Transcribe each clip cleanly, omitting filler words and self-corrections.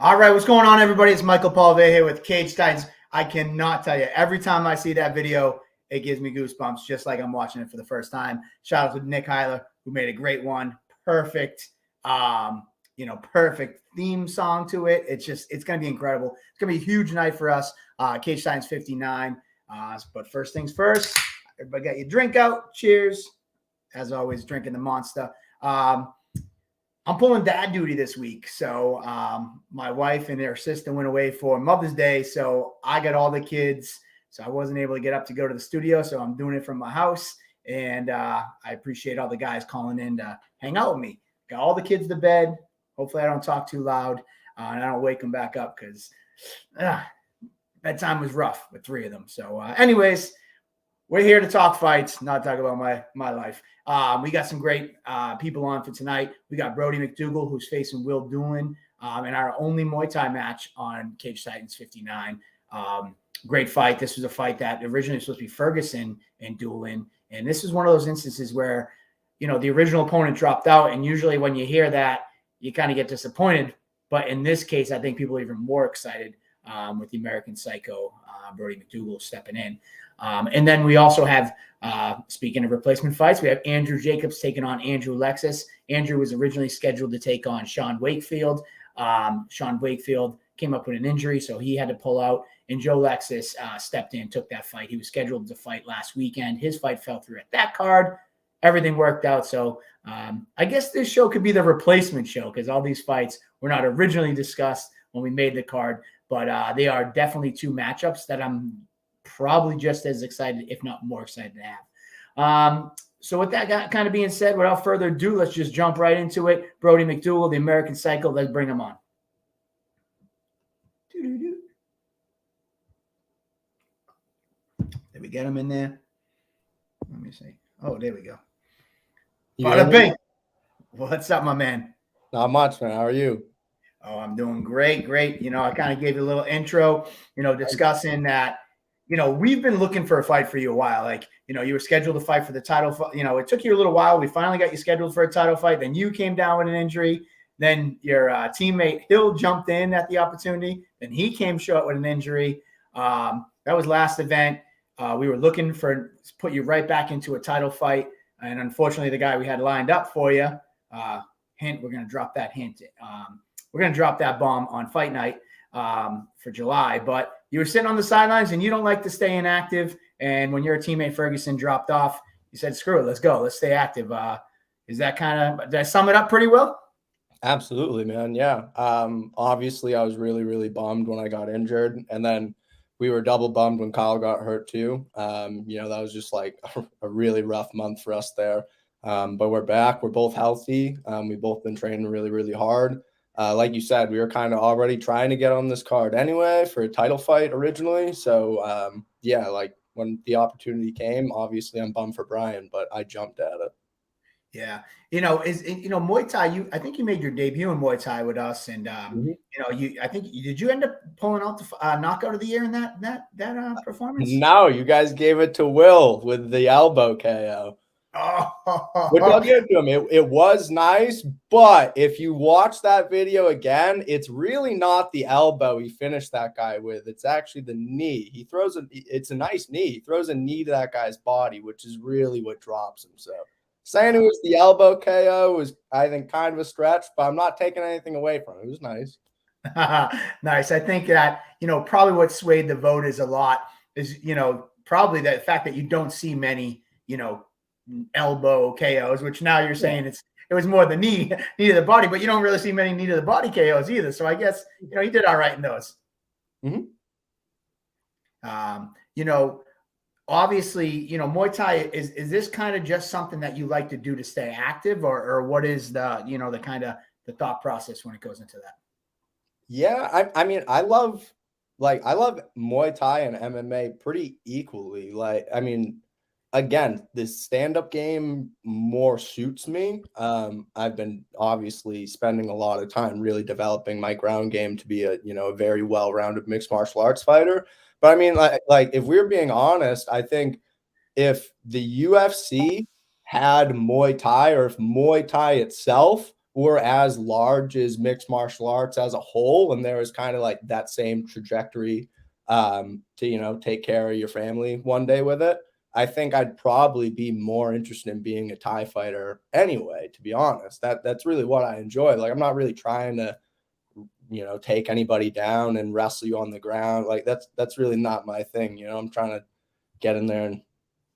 All right, what's going on, everybody? It's Michael Palve here with Cage Titans. I cannot tell you, every time I see that video, it gives me goosebumps, just like I'm watching it for the first time. Shout out to Nick Heiler, who made a great one. Perfect, perfect theme song to it. It's going to be incredible. It's going to be a huge night for us. Cage Titans 59. But first things first, everybody got your drink out. Cheers. As always, drinking the Monster. I'm pulling dad duty this week. So my wife and her sister went away for Mother's Day. So I got all the kids. So I wasn't able to get up to go to the studio. So I'm doing it from my house. And I appreciate all the guys calling in to hang out with me. Got all the kids to bed. Hopefully I don't talk too loud and I don't wake them back up because bedtime was rough with three of them. So anyways, we're here to talk fights, not talk about my life. We got some great people on for tonight. We got Brody McDougal, who's facing Will Doolin in our only Muay Thai match on Cage Titans 59. Great fight. This was a fight that originally was supposed to be Ferguson and Doolin. And this is one of those instances where, the original opponent dropped out. And usually when you hear that, you kind of get disappointed. But in this case, I think people are even more excited with the American Psycho, Brody McDougal, stepping in. And then we also have, speaking of replacement fights, we have Andrew Jacobs taking on Andrew Lexis. Andrew was originally scheduled to take on Sean Wakefield. Sean Wakefield came up with an injury, so he had to pull out. And Joe Lexis stepped in, took that fight. He was scheduled to fight last weekend. His fight fell through at that card. Everything worked out. So I guess this show could be the replacement show because all these fights were not originally discussed when we made the card. But they are definitely two matchups that I'm probably just as excited, if not more excited to have. So with that kind of being said, without further ado, let's just jump right into it. Brody McDougal, the American Psycho, let's bring him on. Did we get him in there? Let me see. Oh, there we go. Bada bing. What's up, my man? Not much, man. How are you? Oh, I'm doing great. I kind of gave you a little intro, discussing that, we've been looking for a fight for you a while. Like, you were scheduled to fight for the title. It took you a little while. We finally got you scheduled for a title fight. Then you came down with an injury. Then your teammate Hill jumped in at the opportunity. Then he came short with an injury. That was last event. We were looking to put you right back into a title fight. And unfortunately, the guy we had lined up for you, hint, we're going to drop that hint. We're going to drop that bomb on fight night for July. But you were sitting on the sidelines and you don't like to stay inactive. And when your teammate Ferguson dropped off, you said, screw it, let's go. Let's stay active. Is that did I sum it up pretty well? Absolutely, man. Yeah. Obviously, I was really, really bummed when I got injured. And then we were double bummed when Kyle got hurt too. That was just like a really rough month for us there. But we're back. We're both healthy. We've both been training really, really hard. Like you said, we were kind of already trying to get on this card anyway for a title fight originally. So, like when the opportunity came, obviously I'm bummed for Brian, but I jumped at it. Yeah. Muay Thai, I think you made your debut in Muay Thai with us. And, did you end up pulling out the knockout of the year in that performance? No, you guys gave it to Will with the elbow KO. Oh, which I'll give to him. It was nice, but if you watch that video again, it's really not the elbow he finished that guy with. It's actually the knee. It's a nice knee. He throws a knee to that guy's body, which is really what drops him. So saying it was the elbow KO was, I think, kind of a stretch, but I'm not taking anything away from it. It was nice. Nice. I think that, probably what swayed the voters a lot is, probably the fact that you don't see many, elbow KOs, which now you're saying it was more the knee to the body, but you don't really see many knee to the body KOs either. So I guess, he did all right in those. Mm-hmm. Obviously, Muay Thai is this kind of just something that you like to do to stay active or what is the, the kind of the thought process when it goes into that? Yeah. I love Muay Thai and MMA pretty equally. Again, this stand-up game more suits me. I've been obviously spending a lot of time really developing my ground game to be a very well-rounded mixed martial arts fighter. But if we're being honest, I think if the UFC had Muay Thai or if Muay Thai itself who are as large as mixed martial arts as a whole, and there is kind of like that same trajectory to, you know, take care of your family one day with it. I think I'd probably be more interested in being a Thai fighter anyway, to be honest. That's really what I enjoy. Like, I'm not really trying to, you know, take anybody down and wrestle you on the ground. Like, that's really not my thing. You know, I'm trying to get in there and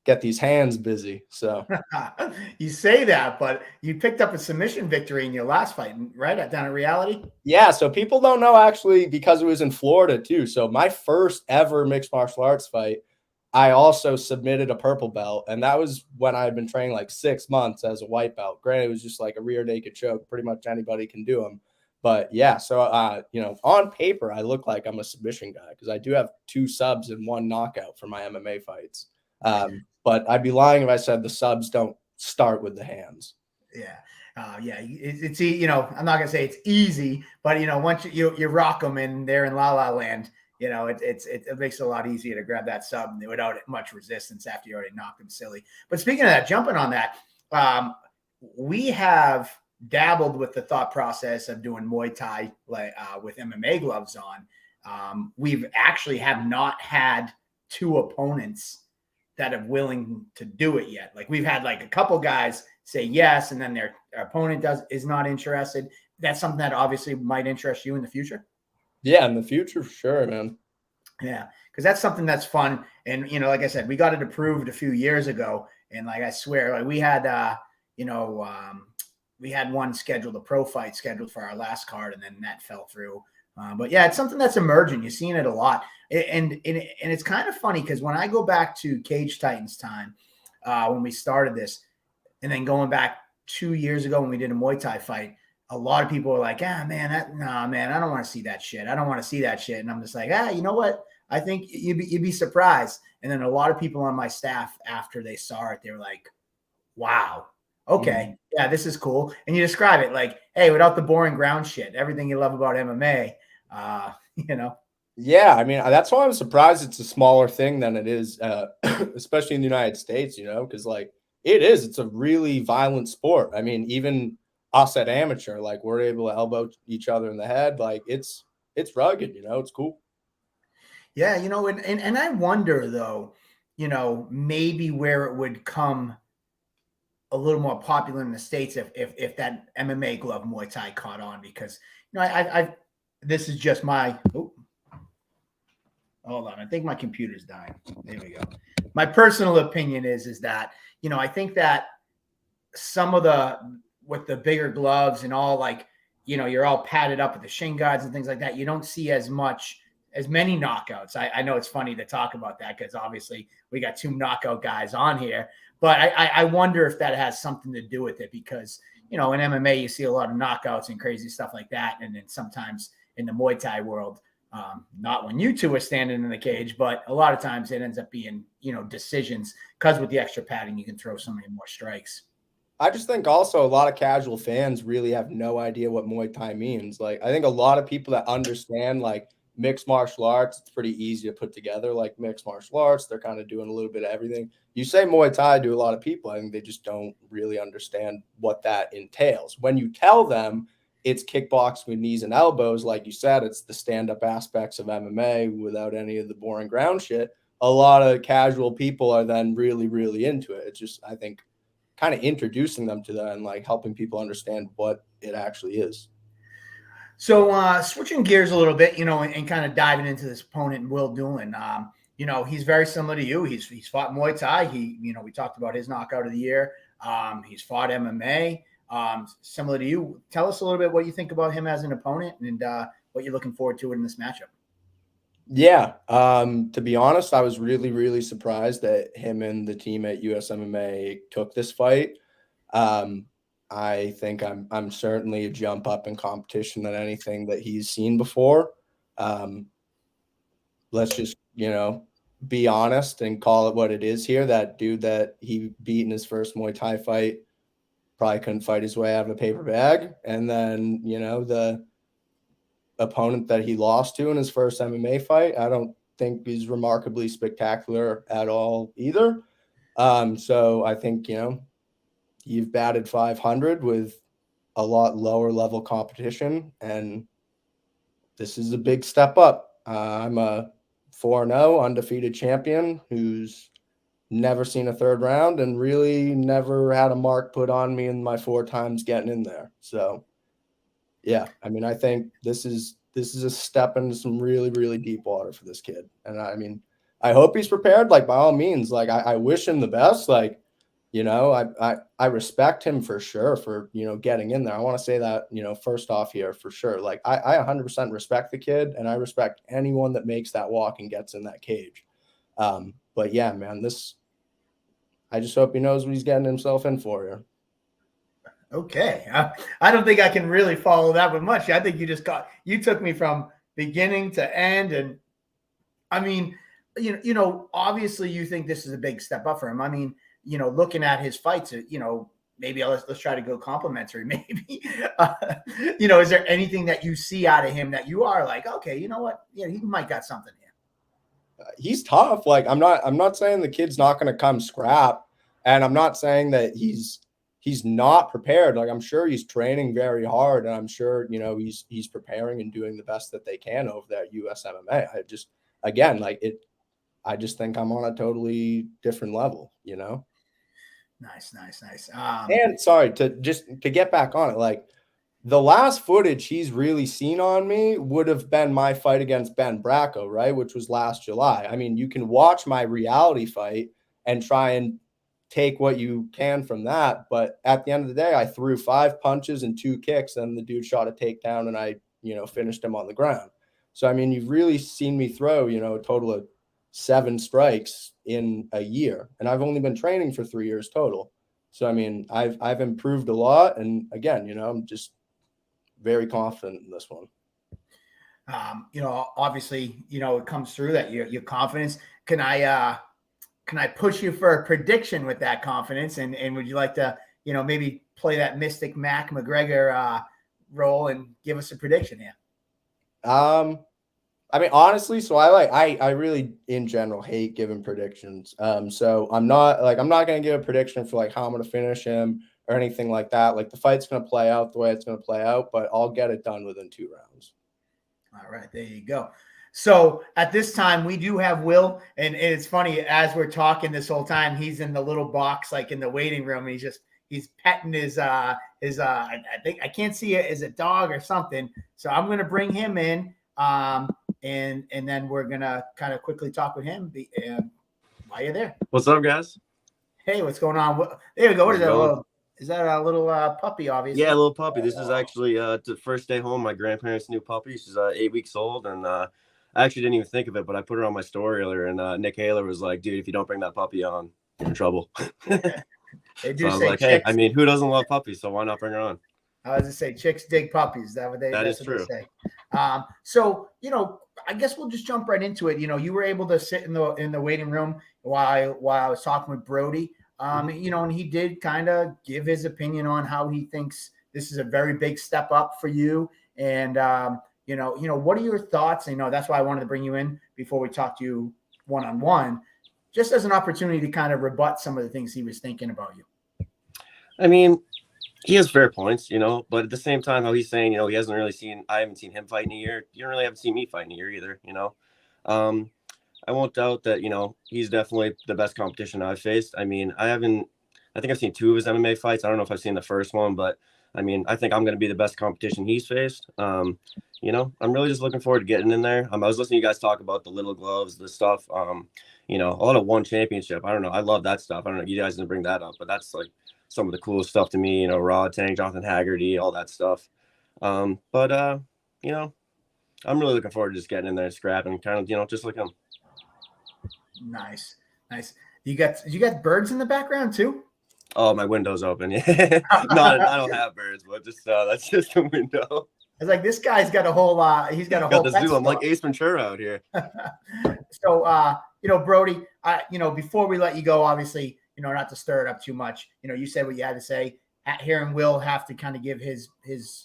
get these hands busy. So You say that, but you picked up a submission victory in your last fight, right? Down at Reality? yeah, so people don't know actually because it was in Florida too. So my first ever mixed martial arts fight, I also submitted a purple belt, and that was when I had been training like 6 months as a white belt. Granted, it was just like a rear naked choke. Pretty much anybody can do them. But yeah, so you know, on paper, I look like I'm a submission guy because I do have 2 subs and 1 knockout for my MMA fights. But I'd be lying if I said the subs don't start with the hands. Yeah. Yeah, it's you know, I'm not gonna say it's easy, but you know, once you rock them and they're in La La Land, you know, it makes it a lot easier to grab that sub without much resistance after you already knocked them silly. But speaking of that, jumping on that, we have dabbled with the thought process of doing Muay Thai with MMA gloves on. We've actually have not had 2 opponents that are willing to do it yet. Like, we've had like a couple guys say yes, and then their opponent is not interested. That's something that obviously might interest you in the future. Yeah, in the future, for sure, man. Yeah, because that's something that's fun. And you know, like I said, we got it approved a few years ago, and like I swear, like we had, you know, we had one scheduled, a pro fight scheduled for our last card, and then that fell through. But yeah, it's something that's emerging. You're seeing it a lot, and it's kind of funny because when I go back to Cage Titans time, when we started this, and then going back 2 years ago when we did a Muay Thai fight, a lot of people were like, nah, man, I don't want to see that shit. I don't want to see that shit. And I'm just like, you know what? I think you'd be surprised. And then a lot of people on my staff, after they saw it, they were like, wow, okay, yeah, this is cool. And you describe it like, hey, without the boring ground shit, everything you love about MMA, you know. Yeah, I mean, that's why I'm surprised it's a smaller thing than it is, especially in the United States, you know, because like it's a really violent sport. I mean, even us at amateur, like we're able to elbow each other in the head. Like it's rugged, you know, it's cool. Yeah, you know, and I wonder though, you know, maybe where it would come a little more popular in the States if that MMA glove Muay Thai caught on, because you know, I this is just my hold on, I think my computer's dying. There we go. My personal opinion is that, you know, I think that some of the with the bigger gloves and all, like, you know, you're all padded up with the shin guards and things like that. You don't see as many knockouts. I know it's funny to talk about that because obviously we got 2 knockout guys on here, but I wonder if that has something to do with it because, you know, in MMA you see a lot of knockouts and crazy stuff like that, and then sometimes in the Muay Thai world, not when you 2 are standing in the cage, but a lot of times it ends up being, you know, decisions because with the extra padding you can throw so many more strikes. I just think also a lot of casual fans really have no idea what Muay Thai means. Like, I think a lot of people that understand like mixed martial arts, it's pretty easy to put together. Like mixed martial arts, they're kind of doing a little bit of everything. You say Muay Thai to a lot of people, I think they just don't really understand what that entails. When you tell them it's kickboxing with knees and elbows, like you said, it's the stand-up aspects of MMA without any of the boring ground shit. A lot of casual people are then really, really into it. It's just, I think, kind of introducing them to that and like helping people understand what it actually is. So switching gears a little bit, you know, and kind of diving into this opponent, Will Doolin. You know, he's very similar to you. He's fought Muay Thai. You know, we talked about his knockout of the year. He's fought MMA. Similar to you. Tell us a little bit what you think about him as an opponent and what you're looking forward to in this matchup. Yeah. To be honest, I was really, really surprised that him and the team at USMMA took this fight. Um, I think I'm certainly a jump up in competition than anything that he's seen before. Um, let's just, you know, be honest and call it what it is here. That dude that he beat in his first Muay Thai fight probably couldn't fight his way out of a paper bag. And then, you know, the opponent that he lost to in his first MMA fight, I don't think he's remarkably spectacular at all either. So I think, you know, you've batted 500 with a lot lower level competition, and this is a big step up. I'm a 4-0 undefeated champion who's never seen a third round and really never had a mark put on me in my 4 times getting in there. So yeah, I mean, I think this is a step into some really, really deep water for this kid. And I mean, I hope he's prepared. Like, by all means, like I wish him the best. Like, you know, I respect him for sure for, you know, getting in there. I want to say that, you know, first off here for sure. Like I 100% respect the kid, and I respect anyone that makes that walk and gets in that cage. But yeah, man, I just hope he knows what he's getting himself in for here. Okay. I don't think I can really follow that with much. I think you took me from beginning to end. And I mean, you know, obviously you think this is a big step up for him. I mean, you know, looking at his fights, you know, maybe let's try to go complimentary. Maybe, you know, is there anything that you see out of him that you are like, okay, you know what? Yeah, he might got something here. He's tough. Like I'm not saying the kid's not going to come scrap, and I'm not saying that he's not prepared. Like I'm sure he's training very hard, and I'm sure, you know, he's preparing and doing the best that they can over there at US MMA. I just think I'm on a totally different level, you know? Nice. And sorry, to get back on it, like the last footage he's really seen on me would have been my fight against Ben Bracco, right? Which was last July. I mean, you can watch my reality fight and try and take what you can from that. But at the end of the day, I threw 5 punches and 2 kicks, and the dude shot a takedown, and I, you know, finished him on the ground. So, I mean, you've really seen me throw, you know, a total of 7 strikes in a year. And I've only been training for 3 years total. So, I mean, I've improved a lot. And again, you know, I'm just very confident in this one. You know, obviously, you know, it comes through that your confidence. Can I push you for a prediction with that confidence? And would you like to, you know, maybe play that Mystic Mac McGregor role and give us a prediction here? I mean, honestly, so I really in general hate giving predictions. So I'm not going to give a prediction for like how I'm going to finish him or anything like that. Like the fight's going to play out the way it's going to play out, but I'll get it done within 2 rounds. All right, there you go. So at this time, we do have Will, and it's funny, as we're talking this whole time, he's in the little box, like in the waiting room, and he's petting his I think I can't see it as a dog or something. So I'm going to bring him in, and then we're going to kind of quickly talk with him while you're there. What's up, guys? Hey, what's going on? There we go. What is that? Is that a little puppy, obviously? Yeah, a little puppy. This is actually the first day home. My grandparents' new puppy. She's 8 weeks old, and I actually didn't even think of it, but I put her on my story earlier, and Nick Haler was like, dude, if you don't bring that puppy on, you're in trouble. They do so I was say like, chicks, hey, I mean, who doesn't love puppies? So why not bring her on? I was going to say, chicks dig puppies. That is true. They say. So, you know, I guess we'll just jump right into it. You know, you were able to sit in the waiting room while I was talking with Brody. You know, and he did kind of give his opinion on how he thinks this is a very big step up for you. And, you know, what are your thoughts? You know, that's why I wanted to bring you in before we talk to you one-on-one, just as an opportunity to kind of rebut some of the things he was thinking about you. I mean, he has fair points, you know, but at the same time, how he's saying, you know, I haven't seen him fight in a year. You don't really haven't seen me fight in a year either, you know. I won't doubt that, you know, he's definitely the best competition I've faced. I mean, I think I've seen 2 of his MMA fights. I don't know if I've seen the first one, but I mean, I think I'm going to be the best competition he's faced. You know, I'm really just looking forward to getting in there. I was listening to you guys talk about the little gloves, the stuff, you know, a lot of one championship. I don't know. I love that stuff. I don't know. You guys didn't bring that up, but that's like some of the coolest stuff to me, you know, Raw Tank, Jonathan Haggerty, all that stuff. You know, I'm really looking forward to just getting in there and scrapping, kind of, you know, just like him. Nice. You got birds in the background too? Oh, my window's open. Yeah. No, I don't have birds, but just that's just a window. It's like this guy's got a whole he's got a whole this I'm like Ace Ventura out here. So you know, Brody, you know, before we let you go, obviously, you know, not to stir it up too much, you know, you said what you had to say. Hearing Will have to kind of give his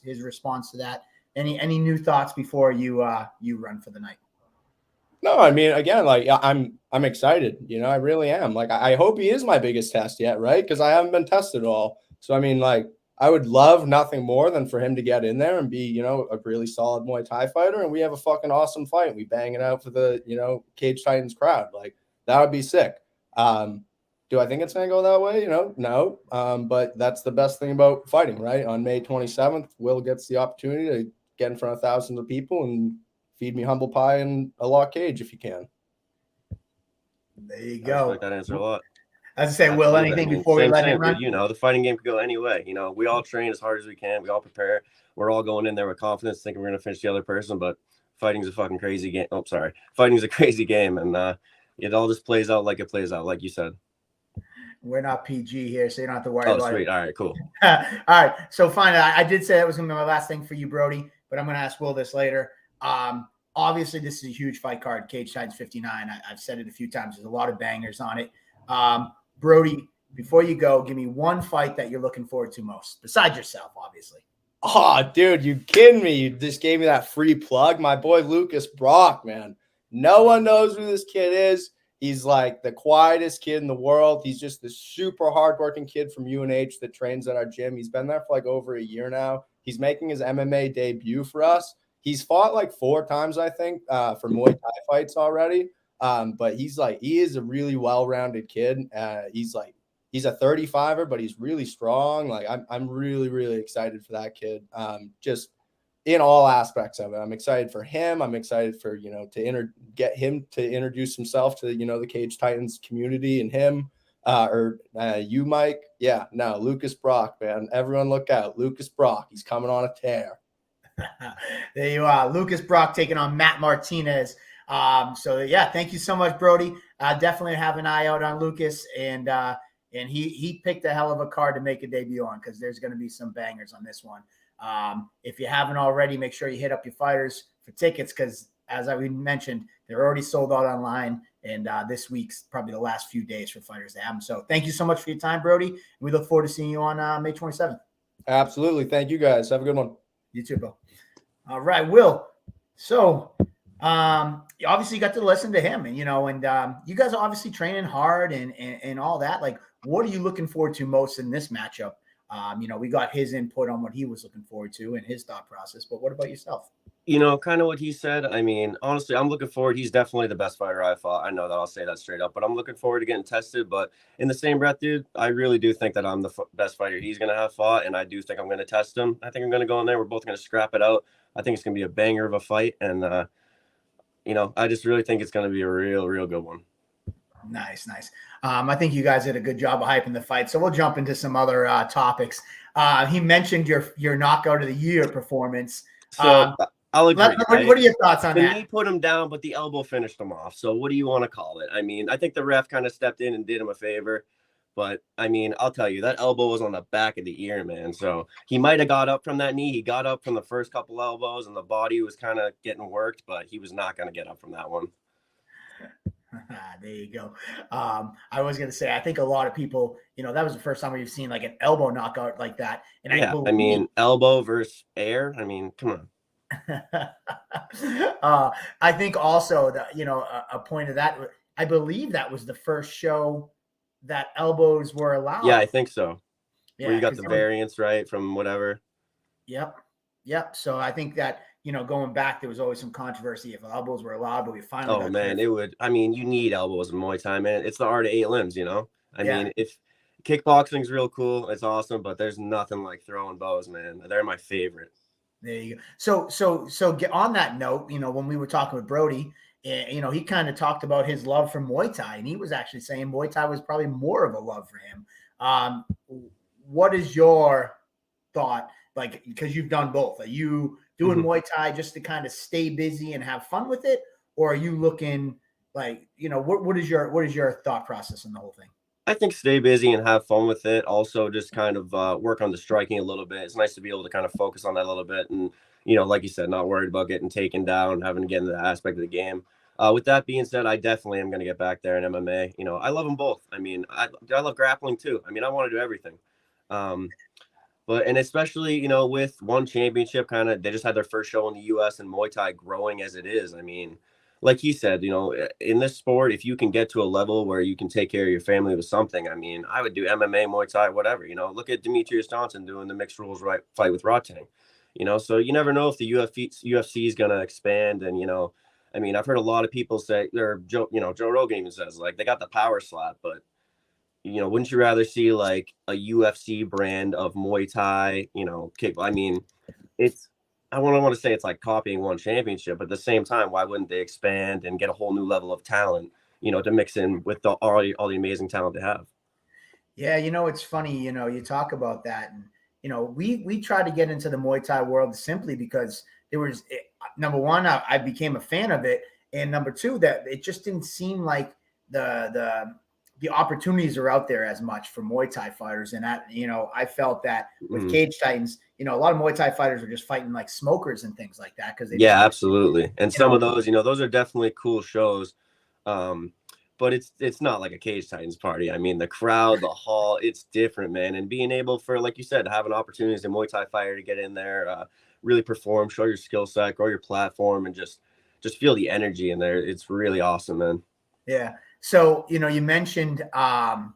response to that. Any new thoughts before you run for the night? No, I mean, again, like I'm excited, you know, I really am. Like, I hope he is my biggest test yet, right? Because I haven't been tested at all. So, I mean, like, I would love nothing more than for him to get in there and be, you know, a really solid Muay Thai fighter, and we have a fucking awesome fight. We bang it out for the, you know, Cage Titans crowd. Like, that would be sick. Do I think it's going to go that way? You know, no. But that's the best thing about fighting, right? On May 27th, Will gets the opportunity to get in front of thousands of people and feed me humble pie and a lock cage if you can. There you I go. like that answer a lot. As I say, Will, Absolutely. anything I mean, before we same, let him same, run? dude. You know, the fighting game could go any way. You know, we all train as hard as we can. We all prepare. We're all going in there with confidence, thinking we're going to finish the other person. But fighting's a fucking crazy game. Oh, sorry. Fighting's a crazy game. And it all just plays out like it plays out, like you said. We're not PG here, so you don't have to worry about sweet. it. All right, cool. All right. So finally, I did say that was going to be my last thing for you, Brody, but I'm going to ask Will this later. Obviously, this is a huge fight card, Cage Titans 59. I've said it a few times. There's a lot of bangers on it. Brody, before you go, give me one fight that you're looking forward to most, besides yourself, obviously. Oh, dude, you kidding me? You just gave me that free plug. My boy Lucas Brock, man. No one knows who this kid is. He's like the quietest kid in the world. He's just the super hardworking kid from UNH that trains at our gym. He's been there for like over a year now. He's making his MMA debut for us. He's fought like 4 times, I think, for Muay Thai fights already. But he is a really well-rounded kid. He's a 35er, but he's really strong. Like I'm really, really excited for that kid. Just in all aspects of it. I'm excited for him. I'm excited for, you know, to get him to introduce himself to, you know, the Cage Titans community and him, you, Mike. Yeah, no, Lucas Brock, man. Everyone look out. Lucas Brock. He's coming on a tear. There you are. Lucas Brock taking on Matt Martinez. So yeah, thank you so much, Brody. Definitely have an eye out on Lucas, and he picked a hell of a card to make a debut on, because there's going to be some bangers on this one. If you haven't already, make sure you hit up your fighters for tickets, because as I mentioned, they're already sold out online, and this week's probably the last few days for fighters to have them. So thank you so much for your time, Brody. We look forward to seeing you on May 27th. Absolutely. Thank you, guys. Have a good one. You too, Bill. All right, Will. So obviously you got to listen to him, and you guys are obviously training hard and all that. Like, what are you looking forward to most in this matchup? We got his input on what he was looking forward to and his thought process, but what about yourself? You know, kind of what he said. I mean, honestly, I'm looking forward. He's definitely the best fighter I fought. I know that, I'll say that straight up, but I'm looking forward to getting tested. But in the same breath, dude, I really do think that I'm the best fighter he's going to have fought, and I do think I'm going to test him. I think I'm going to go in there. We're both going to scrap it out. I think it's going to be a banger of a fight, and, I just really think it's going to be a real, real good one. Nice. I think you guys did a good job of hyping the fight, so we'll jump into some other topics. He mentioned your knockout of the year performance. So I'll agree. What are your thoughts on that? The knee put him down, but the elbow finished him off. So what do you want to call it? I mean, I think the ref kind of stepped in and did him a favor. But, I mean, I'll tell you, that elbow was on the back of the ear, man. So he might have got up from that knee. He got up from the first couple elbows, and the body was kind of getting worked, but he was not going to get up from that one. There you go. I was going to say, I think a lot of people, that was the first time we've seen like an elbow knockout like that. And yeah, I mean, elbow versus air. I mean, come on. I think also that, a point of that, I believe that was the first show that elbows were allowed. Yeah, I think so. Yeah, where you got the variance, right, from whatever. Yep. So I think that, going back, there was always some controversy if elbows were allowed, but we finally got man, it would. I mean, you need elbows in Muay Thai, man. It's the art of 8 limbs, I mean, if kickboxing's real cool, it's awesome, but there's nothing like throwing bows, man. They're my favorite. There you go. So get on that note, when we were talking with Brody, he kind of talked about his love for Muay Thai, and he was actually saying Muay Thai was probably more of a love for him. What is your thought? Like, because you've done both. Are you doing Muay Thai just to kind of stay busy and have fun with it, or are you looking like, what is your thought process in the whole thing? I think stay busy and have fun with it. Also, just kind of work on the striking a little bit. It's nice to be able to kind of focus on that a little bit, and like you said, not worried about getting taken down, having to get into that aspect of the game. With that being said, I definitely am going to get back there in MMA. I love them both. I mean, I love grappling too. I mean, I want to do everything. And especially, with one championship, they just had their first show in the U.S. and Muay Thai growing as it is. I mean, like he said, in this sport, if you can get to a level where you can take care of your family with something, I mean, I would do MMA, Muay Thai, whatever. Look at Demetrius Johnson doing the mixed rules fight with Rodtang. So you never know if the UFC is going to expand. And I mean, I've heard a lot of people say, or Joe Rogan even says, like, they got the power slap, but wouldn't you rather see like a UFC brand of Muay Thai, kick? I mean, it's I want to say it's like copying one championship, but at the same time, why wouldn't they expand and get a whole new level of talent, to mix in with all the amazing talent they have? Yeah, it's funny, you talk about that. And, we tried to get into the Muay Thai world simply because there was, number one, I became a fan of it. And number two, that it just didn't seem like the opportunities are out there as much for Muay Thai fighters. And that, I felt that with Cage Titans, a lot of Muay Thai fighters are just fighting like smokers and things like that. Cause absolutely. And some of those, those are definitely cool shows. But it's not like a Cage Titans party. I mean, the crowd, the hall, it's different, man. And being able for, like you said, to have an opportunity as a Muay Thai fighter to get in there, really perform, show your skill set, grow your platform, and just feel the energy in there. It's really awesome, man. Yeah. So, you mentioned ONE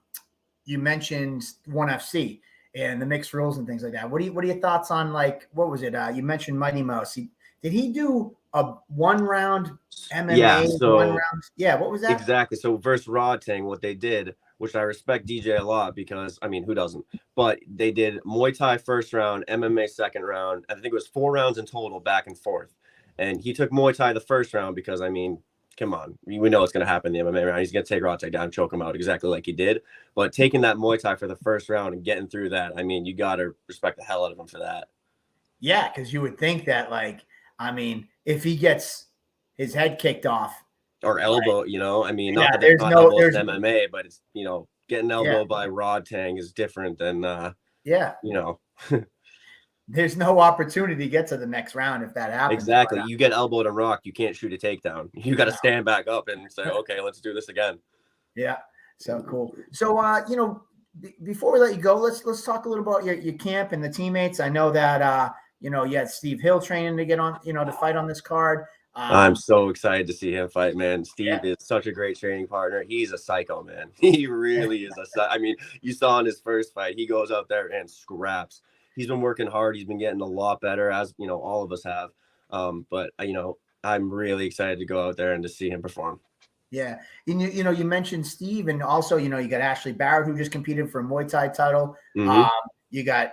FC and the mixed rules and things like that. What are your thoughts on, like, what was it? You mentioned Mighty Mouse. Did he do a 1 round MMA? Yeah, so 1 round. Yeah, what was that? Exactly. So versus Rodtang, what they did, which I respect DJ a lot because, I mean, who doesn't? But they did Muay Thai first round, MMA second round. I think it was 4 rounds in total, back and forth. And he took Muay Thai the first round because, I mean, come on, we know what's going to happen in the MMA round. He's going to take Rodtang down, choke him out exactly like he did. But taking that Muay Thai for the first round and getting through that, I mean, you got to respect the hell out of him for that. Yeah, because you would think that, like, I mean, if he gets his head kicked off or elbow, right? I mean, not that there's not elbows in MMA, but it's, getting elbowed by Rodtang is different than there's no opportunity to get to the next round if that happens. Exactly. You get elbowed and rocked, you can't shoot a takedown. You got to stand back up and say, okay, let's do this again. Yeah. So cool. So, before we let you go, let's talk a little about your camp and the teammates. I know that, you had Steve Hill training to get on, to fight on this card. I'm so excited to see him fight, man. Steve is such a great training partner. He's a psycho, man. He really is I mean, you saw in his first fight, he goes out there and scraps. He's been working hard. He's been getting a lot better, as all of us have. But I'm really excited to go out there and to see him perform. Yeah. And you mentioned Steve, and also, you got Ashley Barrett, who just competed for a Muay Thai title. Mm-hmm. You got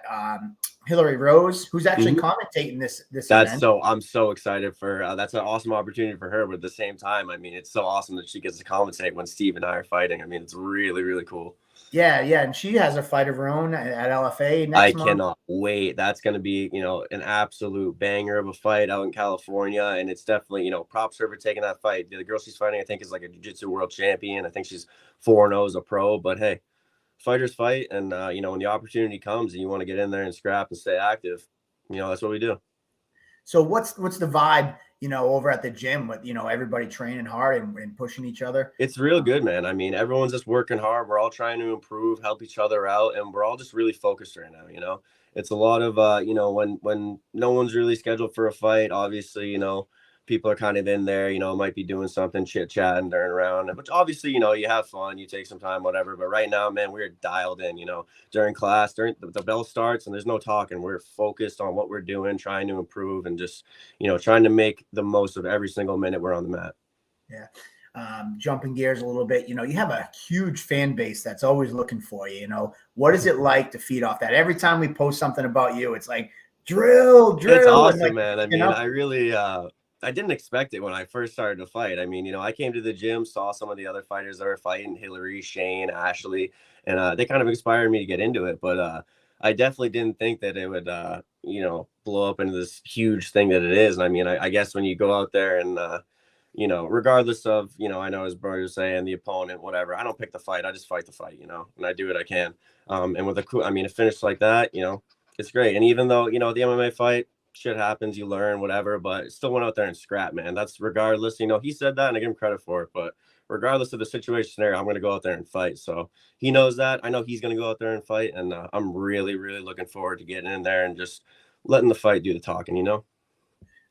Hillary Rose, who's actually commentating this event. I'm so excited for that's an awesome opportunity for her. But at the same time, I mean, it's so awesome that she gets to commentate when Steve and I are fighting. I mean, it's really, really cool. Yeah, and she has a fight of her own at LFA next month. I cannot wait. That's going to be, an absolute banger of a fight out in California, and it's definitely, props to her for taking that fight. The girl she's fighting, I think, is like a jiu-jitsu world champion. I think she's 4-0 as a pro. But hey, fighters fight, and when the opportunity comes and you want to get in there and scrap and stay active, that's what we do. So what's the vibe, over at the gym with, everybody training hard and pushing each other? It's real good, man. I mean, everyone's just working hard. We're all trying to improve, help each other out, and we're all just really focused right now. It's a lot of when no one's really scheduled for a fight, obviously, people are kind of in there, might be doing something, chit-chatting, turning around, which obviously, you have fun, you take some time, whatever. But right now, man, we're dialed in, during class, during the bell starts and there's no talking. We're focused on what we're doing, trying to improve, and just, trying to make the most of every single minute we're on the mat. Yeah. Jumping gears a little bit, you have a huge fan base that's always looking for you. What is it like to feed off that? Every time we post something about you, it's like drill. It's awesome, man. I mean, I really, I didn't expect it when I first started to fight. I mean, I came to the gym, saw some of the other fighters that were fighting, Hillary, Shane, Ashley, and they kind of inspired me to get into it. But I definitely didn't think that it would, blow up into this huge thing that it is. And I mean, I guess when you go out there and, regardless of, I know as Brody was saying, the opponent, whatever, I don't pick the fight. I just fight the fight, and I do what I can. And with a finish like that, it's great. And even though, the MMA fight, shit happens, you learn, whatever, but still went out there and scrap, man. That's regardless, he said that and I give him credit for it, but regardless of the situation scenario, I'm going to go out there and fight. So he knows that. I know he's going to go out there and fight, and I'm really, really looking forward to getting in there and just letting the fight do the talking,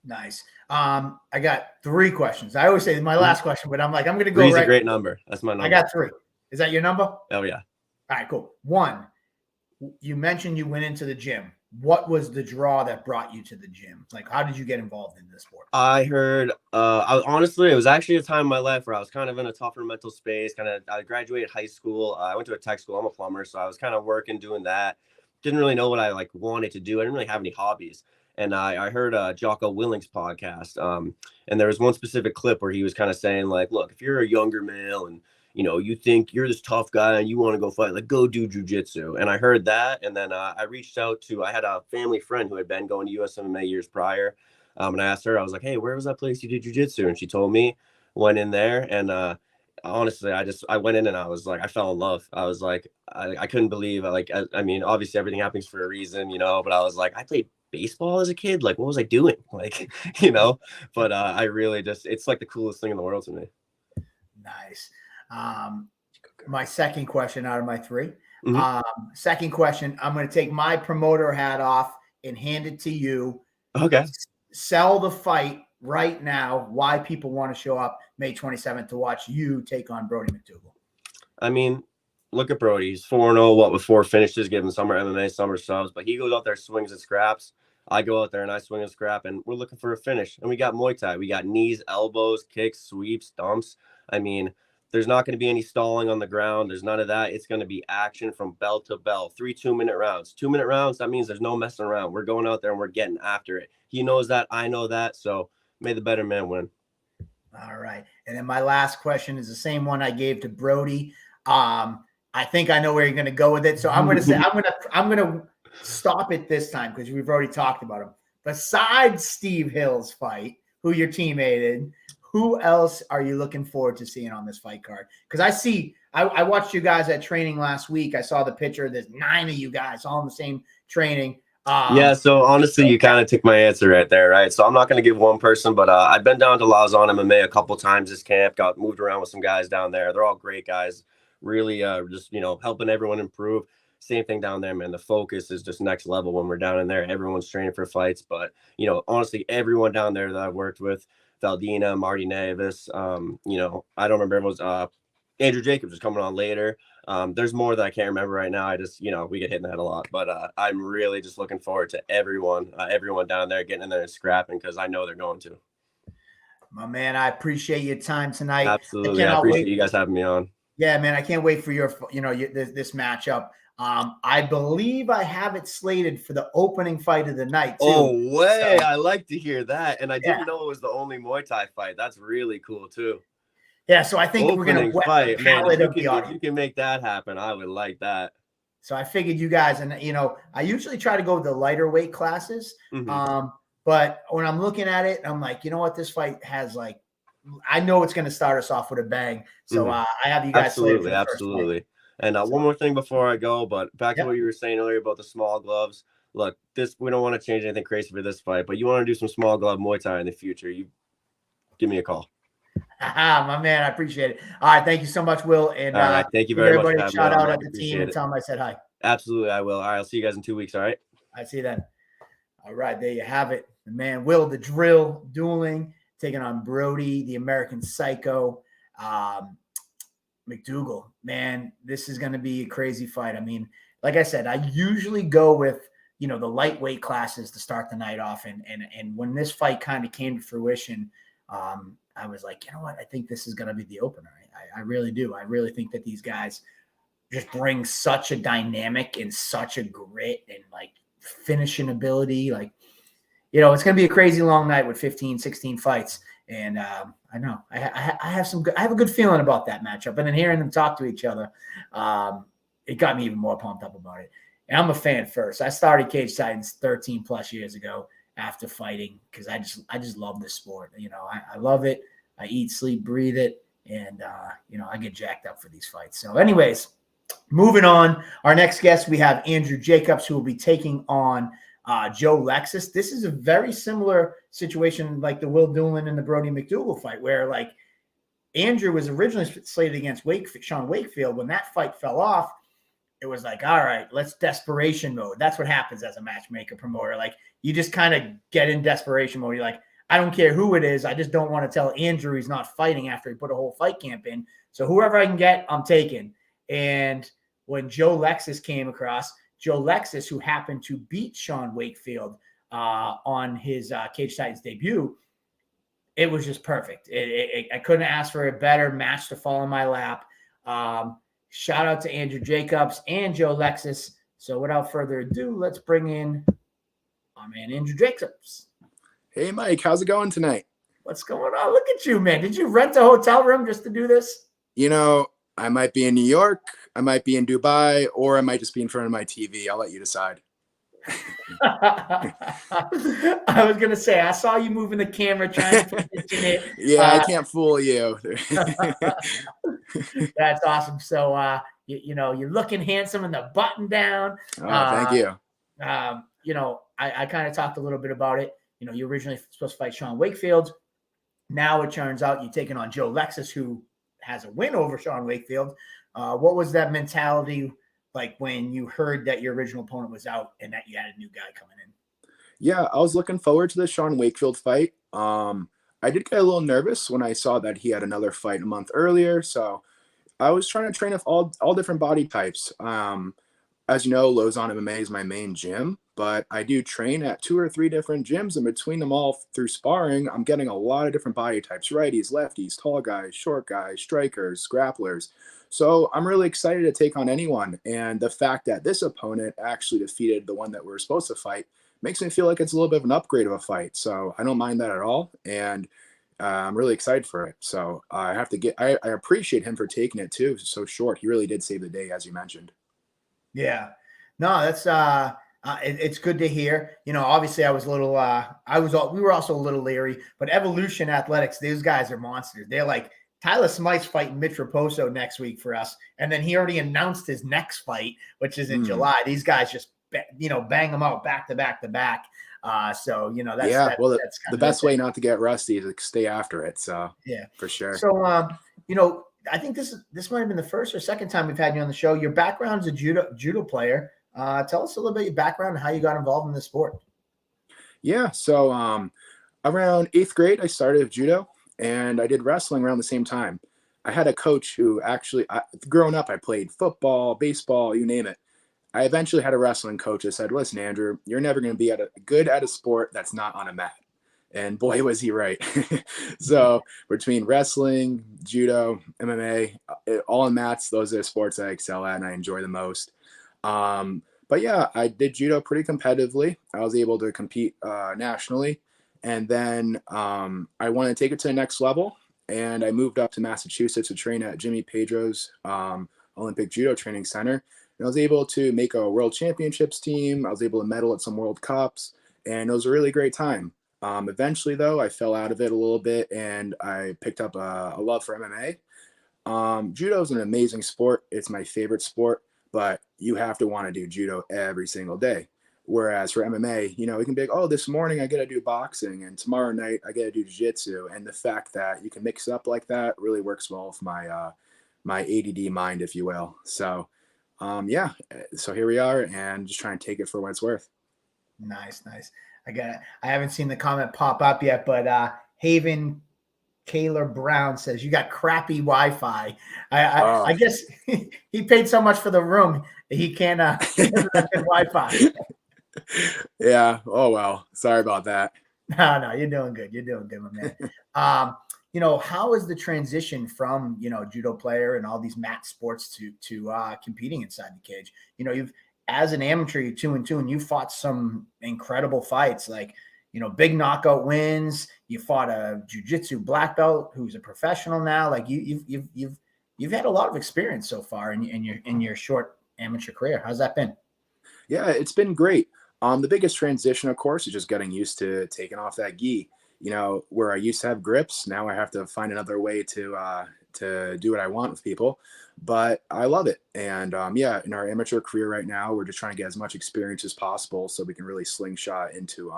Nice. I got 3 questions. I always say my last question, but I'm going to go Three's right. a great number. That's my number. I got 3. Is that your number? Oh yeah. All right, cool. 1, you mentioned you went into the gym. What was the draw that brought you to the gym? Like, how did you get involved in this sport? I heard, honestly, it was actually a time in my life where I was kind of in a tougher mental space. I graduated high school. I went to a tech school. I'm a plumber. So I was kind of working, doing that. Didn't really know what I wanted to do. I didn't really have any hobbies. And I heard Jocko Willing's podcast. And there was one specific clip where he was kind of saying look, if you're a younger male and, you think you're this tough guy and you want to go fight, go do jujitsu. And I heard that. And then I reached out I had a family friend who had been going to USMMA years prior. And I asked her, I was like, hey, where was that place you did jujitsu? And she told me, went in there. And honestly, I went in and I was like, I fell in love. I was like, I couldn't believe I mean, obviously everything happens for a reason, but I was like, I played baseball as a kid. What was I doing? But I really it's the coolest thing in the world to me. Nice. My second question out of my 3. Mm-hmm. Second question, I'm going to take my promoter hat off and hand it to you. Okay. Sell the fight right now. Why people want to show up May 27th to watch you take on Brody McDougal. I mean, look at Brody. He's 4-0, with 4 finishes, given summer MMA, summer subs. But he goes out there, swings and scraps. I go out there and I swing and scrap, and we're looking for a finish. And we got Muay Thai. We got knees, elbows, kicks, sweeps, dumps. I mean, there's not going to be any stalling on the ground. There's none of that. It's going to be action from bell to bell. 3 2-minute rounds. 2-minute rounds, that means there's no messing around. We're going out there and we're getting after it. He knows that. I know that. So may the better man win. All right. And then my last question is the same one I gave to Brody. I think I know where you're going to go with it. So I'm going to say, I'm going to stop it this time because we've already talked about him. Besides Steve Hill's fight, who your teammated, who else are you looking forward to seeing on this fight card? Because I watched you guys at training last week. I saw the picture. There's 9 of you guys all in the same training. Yeah, so honestly, you kind of took my answer right there, right? So I'm not going to give one person, but I've been down to Lausanne MMA a couple times this camp, got moved around with some guys down there. They're all great guys, really just, helping everyone improve. Same thing down there, man. The focus is just next level when we're down in there. Everyone's training for fights, but, honestly, everyone down there that I've worked with, Valdina, Marty Navis, I don't remember, everyone's Andrew Jacobs is coming on later. There's more that I can't remember right now. I just, we get hit in the head a lot, but I'm really just looking forward to everyone down there getting in there and scrapping because I know they're going to. My man, I appreciate your time tonight. Absolutely. I appreciate you guys having me on. Yeah, man, I can't wait for this matchup. I believe I have it slated for the opening fight of the night, too. Oh, way. So, I like to hear that. And I didn't know it was the only Muay Thai fight. That's really cool, too. Yeah, so I think we're going to wet fight. the Man, palate of the audience. If you can make that happen, I would like that. So I figured you guys, and I usually try to go with the lighter weight classes. Mm-hmm. But when I'm looking at it, I'm like, you know what, this fight has I know it's going to start us off with a bang. So mm-hmm. I have you guys absolutely. And one more thing before I go, but back to what you were saying earlier about the small gloves. Look, we don't want to change anything crazy for this fight, but you want to do some small glove Muay Thai in the future, you give me a call. My man, I appreciate it. All right, thank you so much, Will. And all right, thank you very much. Everybody, shout out at the team and tell them I said hi. Absolutely, I will. All right, I'll see you guys in 2 weeks. All right. I see you then. All right, there you have it. The man, Will the Drill Dueling, taking on Brody, the American Psycho, McDougal. Man, this is going to be a crazy fight. I mean, like I said, I usually go with the lightweight classes to start the night off, and when this fight kind of came to fruition, I was like, you know what? I think this is going to be the opener. I really do. I really think that these guys just bring such a dynamic and such a grit and finishing ability. It's going to be a crazy long night with 15, 16 fights. And I know I have a good feeling about that matchup. And then hearing them talk to each other, it got me even more pumped up about it. And I'm a fan first. I started Cage Titans 13 plus years ago after fighting because I just love this sport. I love it. I eat, sleep, breathe it. And, I get jacked up for these fights. So anyways, moving on. Our next guest, we have Andrew Jacobs, who will be taking on Joe Lexis. This is a very similar situation like the Will Doolin and the Brody McDougal fight where Andrew was originally slated against Sean Wakefield. When that fight fell off, it was all right, let's desperation mode. That's what happens as a matchmaker promoter. You just kind of get in desperation mode. You're like, I don't care who it is. I just don't want to tell Andrew he's not fighting after he put a whole fight camp in. So whoever I can get, I'm taking. And when Joe Lexis came across, Joe Lexis, who happened to beat Sean Wakefield on his Cage Titans debut, it was just perfect. I couldn't ask for a better match to fall in my lap. Shout out to Andrew Jacobs and Joe Lexis. So without further ado, let's bring in our man Andrew Jacobs. Hey, Mike, how's it going tonight? What's going on? Look at you, man. Did you rent a hotel room just to do this? You know, I might be in New York, I might be in Dubai, or I might just be in front of my TV. I'll let you decide. I was going to say, I saw you moving the camera trying to position it. Yeah, I can't fool you. That's awesome. So, you're looking handsome in the button down. Oh, thank you. I kind of talked a little bit about it. You originally supposed to fight Sean Wakefield. Now it turns out you're taking on Joe Lexis, who has a win over Sean Wakefield. What was that mentality like when you heard that your original opponent was out and that you had a new guy coming in? Yeah, I was looking forward to the Sean Wakefield fight. I did get a little nervous when I saw that he had another fight a month earlier. So I was trying to train with all different body types. As you know, Lozon MMA is my main gym, but I do train at 2 or 3 different gyms, and between them all through sparring, I'm getting a lot of different body types: righties, lefties, tall guys, short guys, strikers, grapplers. So I'm really excited to take on anyone, and the fact that this opponent actually defeated the one that we were supposed to fight makes me feel like it's a little bit of an upgrade of a fight. So I don't mind that at all, and I'm really excited for it. So I appreciate him for taking it too so short. He really did save the day, as you mentioned. Yeah, no, that's it's good to hear. Obviously I was a little, we were also a little leery, but Evolution Athletics, these guys are monsters. They're like, Tyler Smite's fighting Mitch Raposo next week for us. And then he already announced his next fight, which is in July. These guys just, bang them out back to back to back. That's the best way not to get rusty is to stay after it. So yeah, for sure. So, I think this might have been the first or second time we've had you on the show. Your background is a judo player. Tell us a little bit your background and how you got involved in the sport. Yeah, so around 8th grade, I started with judo, and I did wrestling around the same time. I had a coach who actually, growing up, I played football, baseball, you name it. I eventually had a wrestling coach that said, "Listen, Andrew, you're never going to be good at a sport that's not on a mat." And boy, was he right. So between wrestling, judo, MMA, all on mats, those are the sports I excel at and I enjoy the most. But yeah, I did judo pretty competitively. I was able to compete nationally. And then I wanted to take it to the next level. And I moved up to Massachusetts to train at Jimmy Pedro's Olympic Judo Training Center. And I was able to make a world championships team. I was able to medal at some World Cups. And it was a really great time. Eventually, though, I fell out of it a little bit and I picked up a love for MMA. Judo is an amazing sport. It's my favorite sport, but you have to want to do judo every single day. Whereas for MMA, it can be like, oh, this morning I get to do boxing and tomorrow night I get to do jiu-jitsu. And the fact that you can mix it up like that really works well with my ADD mind, if you will. So, so here we are and just trying to take it for what it's worth. Nice. I haven't seen the comment pop up yet, but Haven Kaylor Brown says you got crappy Wi-Fi. I guess he paid so much for the room he can't get Wi-Fi. Yeah. Oh well. Sorry about that. No, you're doing good. You're doing good, my man. How is the transition from judo player and all these mat sports to competing inside the cage? You've as an amateur, you're 2-2, and you fought some incredible fights, like, big knockout wins. You fought a jiu-jitsu black belt who's a professional now. Like you've had a lot of experience so far in your short amateur career. How's that been? Yeah, it's been great. The biggest transition, of course, is just getting used to taking off that gi. Where I used to have grips, now I have to find another way to do what I want with people. But I love it. And in our amateur career right now, we're just trying to get as much experience as possible so we can really slingshot into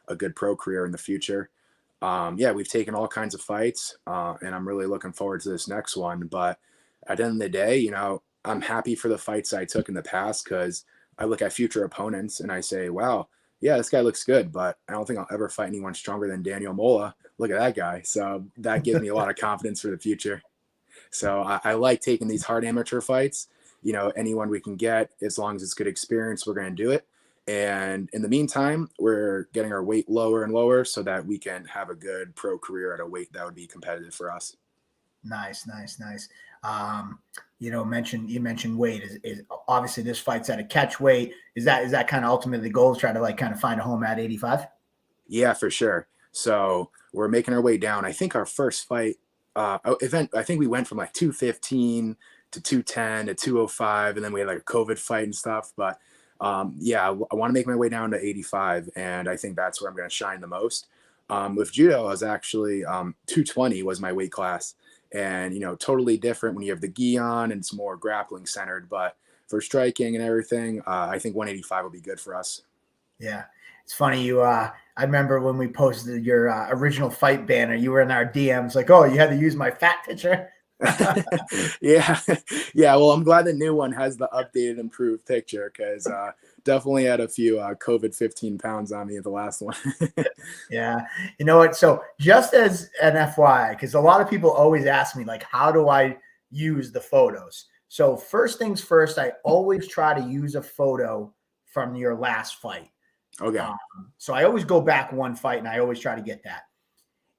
a good pro career in the future. We've taken all kinds of fights and I'm really looking forward to this next one. But at the end of the day, I'm happy for the fights I took in the past because I look at future opponents and I say, wow, yeah, this guy looks good, but I don't think I'll ever fight anyone stronger than Daniel Mola. Look at that guy. So that gives me a lot of confidence for the future. So I like taking these hard amateur fights. Anyone we can get, as long as it's good experience, we're going to do it. And in the meantime, we're getting our weight lower and lower so that we can have a good pro career at a weight that would be competitive for us. Nice. You mentioned weight is obviously this fight's at a catch weight. Is that kind of ultimately the goal, to try to kind of find a home at 85? Yeah, for sure. So we're making our way down. I think our first fight event, I think we went from 215 to 210 to 205, and then we had a COVID fight and stuff. But yeah, I want to make my way down to 85, and I think that's where I'm going to shine the most. With judo, I was actually 220 was my weight class, and totally different when you have the gi on and it's more grappling centered. But for striking and everything, I think 185 will be good for us. Yeah, it's funny. I remember when we posted your original fight banner, you were in our DMs like, "Oh, you had to use my fat picture." yeah. Well, I'm glad the new one has the updated, improved picture, because definitely had a few COVID 15 pounds on me at the last one. Yeah. You know what? So just as an FYI, because a lot of people always ask me, how do I use the photos? So first things first, I always try to use a photo from your last fight. Okay. So I always go back one fight, and I always try to get that.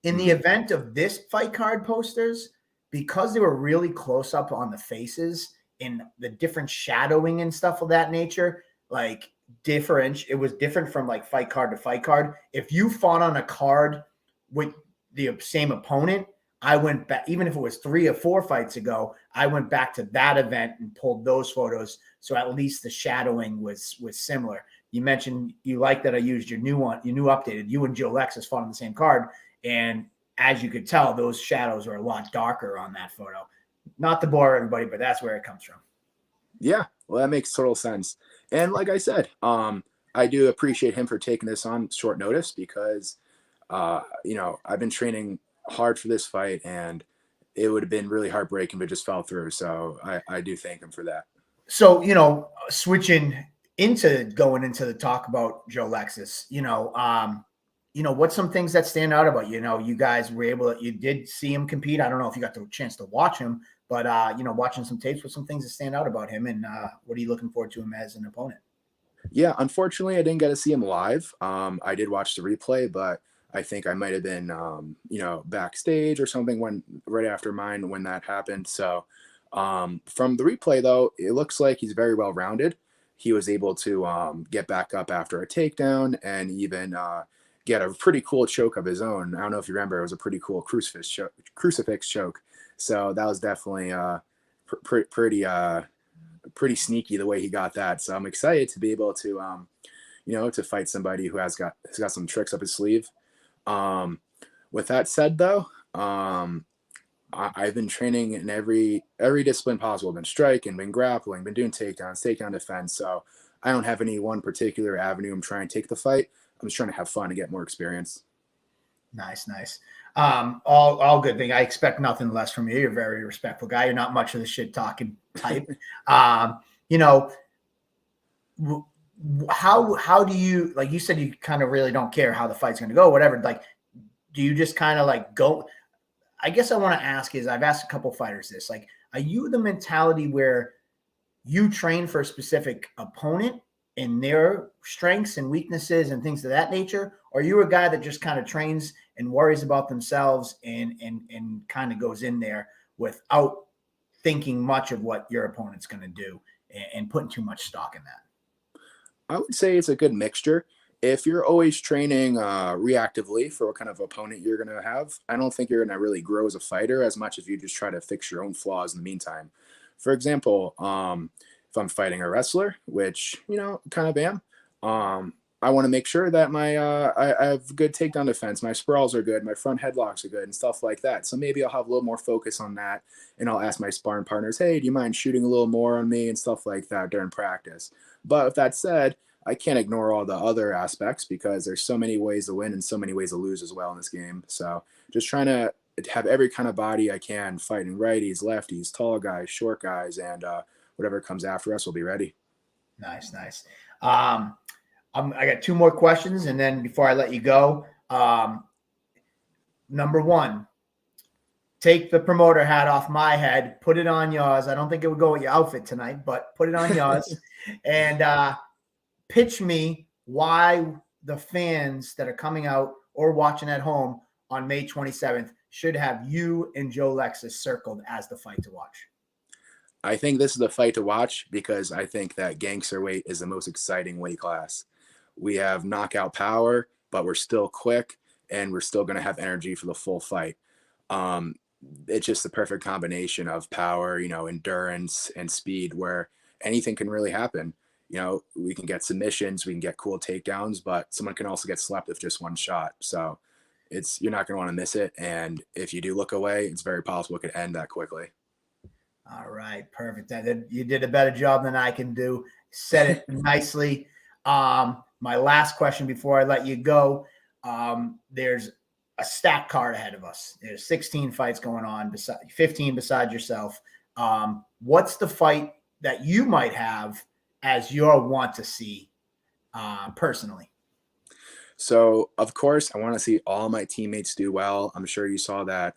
In the event of this fight card posters, because they were really close up on the faces and the different shadowing and stuff of that nature, it was different from fight card to fight card. If you fought on a card with the same opponent, I went back, even if it was 3 or 4 fights ago, I went back to that event and pulled those photos. So at least the shadowing was similar. You mentioned you like that I used your new updated. You and Joe Lexis fought on the same card. And as you could tell, those shadows are a lot darker on that photo. Not to bore everybody, but that's where it comes from. Yeah, well, that makes total sense. And like I said, I do appreciate him for taking this on short notice, because, I've been training hard for this fight, and it would have been really heartbreaking if it just fell through. So I do thank him for that. So, switching going into the talk about Joe Lexis, what's some things that stand out about you? You guys were you did see him compete. I don't know if you got the chance to watch him, but watching some tapes with some things that stand out about him, and what are you looking forward to him as an opponent? Yeah, unfortunately, I didn't get to see him live. I did watch the replay, but I think I might have been, backstage or something right after mine when that happened. So from the replay, though, it looks like he's very well rounded. He was able to get back up after a takedown, and even get a pretty cool choke of his own. I don't know if you remember, it was a pretty cool crucifix choke. So that was definitely pretty sneaky the way he got that. So I'm excited to be able to, to fight somebody who has got some tricks up his sleeve. With that said, though, I've been training in every discipline possible. Been striking, been grappling, been doing takedown defense. So I don't have any one particular avenue I'm trying to take the fight. I'm just trying to have fun and get more experience. Nice. All good thing. I expect nothing less from you. You're a very respectful guy. You're not much of the shit talking type. How do you, like you said, you kind of really don't care how the fight's going to go, whatever. Do you just kind of go? I guess I want to ask is, I've asked a couple fighters this, are you the mentality where you train for a specific opponent and their strengths and weaknesses and things of that nature? Or are you a guy that just kind of trains and worries about themselves and kind of goes in there without thinking much of what your opponent's going to do and putting too much stock in that? I would say it's a good mixture. If you're always training reactively for what kind of opponent you're going to have, I don't think you're going to really grow as a fighter as much as you just try to fix your own flaws in the meantime. For example, if I'm fighting a wrestler, which, kind of am, I want to make sure that I have good takedown defense. My sprawls are good. My front headlocks are good and stuff like that. So maybe I'll have a little more focus on that. And I'll ask my sparring partners, hey, do you mind shooting a little more on me and stuff like that during practice? But with that said, I can't ignore all the other aspects, because there's so many ways to win and so many ways to lose as well in this game. So just trying to have every kind of body I can, fighting righties, lefties, tall guys, short guys, and whatever comes after us will be ready. Nice. I got two more questions, and then before I let you go, number one, take the promoter hat off my head, put it on yours. I don't think it would go with your outfit tonight, but put it on yours, and pitch me why the fans that are coming out or watching at home on May 27th should have you and Joe Lexis circled as the fight to watch. I think this is the fight to watch because I think that gangster weight is the most exciting weight class. We have knockout power, but we're still quick and we're still going to have energy for the full fight. Um, it's just the perfect combination of power, endurance and speed where anything can really happen. We can get submissions, we can get cool takedowns, but someone can also get slept with just one shot. So you're not going to want to miss it. And if you do look away, it's very possible it could end that quickly. All right, perfect. You did a better job than I can do. Said it nicely. My last question before I let you go, there's a stack card ahead of us. There's 16 fights going on, 15 besides yourself. What's the fight that you might have as your want to see personally? So, of course, I want to see all my teammates do well. I'm sure you saw that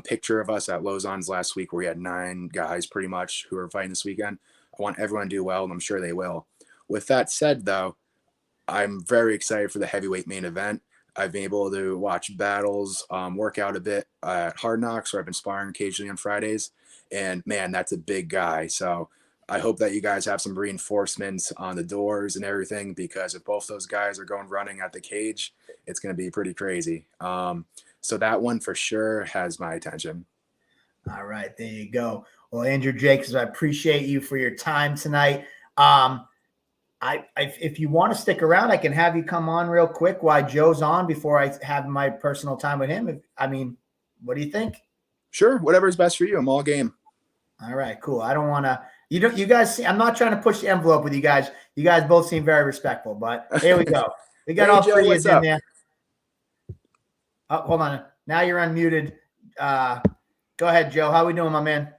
picture of us at Lausanne's last week where we had 9 guys pretty much who are fighting this weekend. I want everyone to do well, and I'm sure they will. With that said, though, I'm very excited for the heavyweight main event. I've been able to watch battles, work out a bit at Hard Knocks, where I've been sparring occasionally on Fridays. And, man, that's a big guy. So I hope that you guys have some reinforcements on the doors and everything, because if both those guys are going running at the cage, it's going to be pretty crazy. So that one for sure has my attention. All right, there you go. Well, Andrew Jacobs, I appreciate you for your time tonight. If you want to stick around, I can have you come on real quick while Joe's on before I have my personal time with him. What do you think? Sure, whatever's best for you. I'm all game. All right, cool. I don't want to. You guys. I'm not trying to push the envelope with you guys. You guys both seem very respectful, but here we go. We got Hey, all Joe, three what's of you in up? there. Oh, hold on. Now you're unmuted. Go ahead, Joe. How we doing, my man?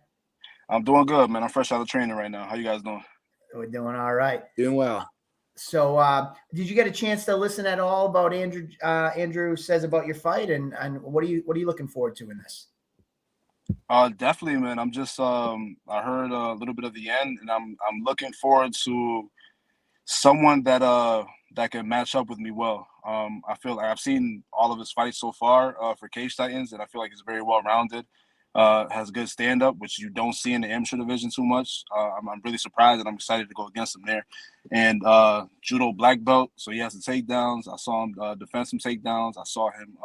I'm doing good, man. I'm fresh out of training right now. How you guys doing? We're doing all right. Doing well. So, did you get a chance to listen at all about Andrew says about your fight, and what are you looking forward to in this? Definitely, man. I'm just I heard a little bit of the end, and I'm looking forward to someone that can match up with me well. I feel like I've seen all of his fights so far for Cage Titans, and I feel like he's very well rounded. Has good stand up, which you don't see in the amateur division too much. I'm really surprised, and I'm excited to go against him there. And judo black belt, so he has the takedowns. I saw him defend some takedowns. I saw him,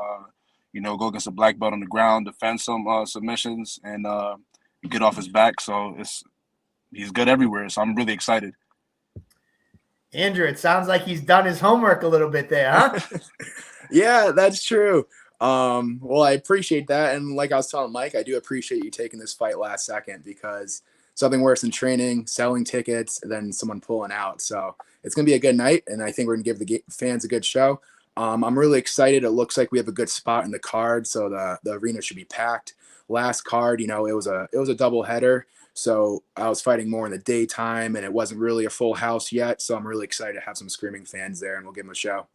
go against a black belt on the ground, defend some submissions, and get off his back. So he's good everywhere. So I'm really excited. Andrew, it sounds like he's done his homework a little bit there, huh? Yeah, that's true. Well, I appreciate that. And like I was telling Mike, I do appreciate you taking this fight last second, because something worse than training, selling tickets, and then someone pulling out. So it's going to be a good night, and I think we're going to give the fans a good show. I'm really excited. It looks like we have a good spot in the card, so the arena should be packed. Last card, it was a double header, so I was fighting more in the daytime, and it wasn't really a full house yet. So I'm really excited to have some screaming fans there, and we'll give them a show.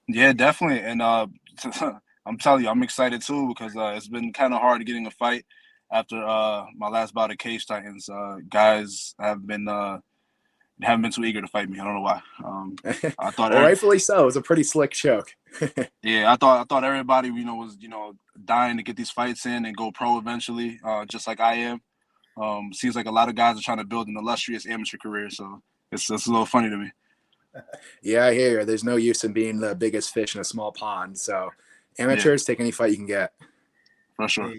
Yeah, definitely. And I'm telling you, I'm excited too, because it's been kind of hard getting a fight after my last bout of Cage Titans. Guys haven't been too eager to fight me. I don't know why. I thought Well, rightfully so. It was a pretty slick choke. Yeah, I thought everybody was dying to get these fights in and go pro eventually, just like I am. Seems like a lot of guys are trying to build an illustrious amateur career, so it's a little funny to me. Yeah, I hear you. There's no use in being the biggest fish in a small pond. So amateurs, take any fight you can get. For sure.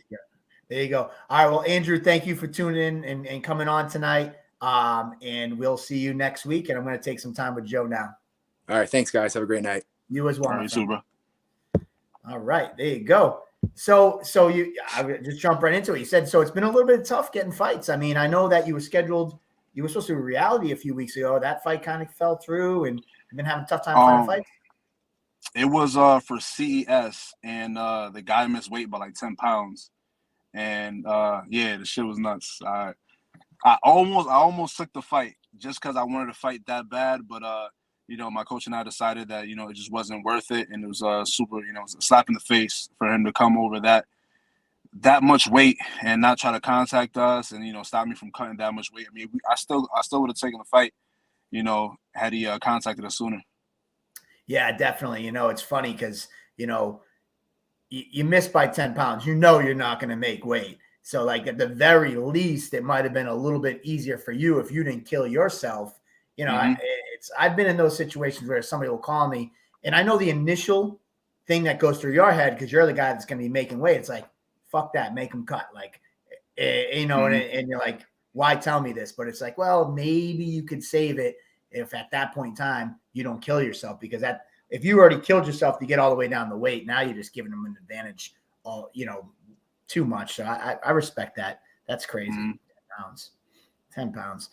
There you go. All right. Well, Andrew, thank you for tuning in and coming on tonight. And we'll see you next week. And I'm going to take some time with Joe now. All right. Thanks, guys. Have a great night. You as well. All right, you too, bro. All right. There you go. So I just jump right into it. You said, so it's been a little bit tough getting fights. I mean, I know that you were supposed to do reality a few weeks ago. That fight kind of fell through, and you've been having a tough time finding fights. It was for CES, and the guy missed weight by like 10 pounds. And the shit was nuts. I almost took the fight just because I wanted to fight that bad, but my coach and I decided that, it just wasn't worth it. And it was super, it was a slap in the face for him to come over that much weight and not try to contact us and, stop me from cutting that much weight. I mean, I still would have taken the fight, had he contacted us sooner. Yeah, definitely. It's funny because, you miss by 10 pounds, you're not going to make weight. So like at the very least, it might've been a little bit easier for you if you didn't kill yourself. I've been in those situations where somebody will call me and I know the initial thing that goes through your head, because you're the guy that's going to be making weight. It's like, fuck that, make them cut. Like, and you're like, why tell me this? But it's like, well, maybe you could save it if at that point in time you don't kill yourself, because if you already killed yourself to get all the way down the weight, now you're just giving them an advantage, too much. So I respect that. That's crazy. 10 pounds.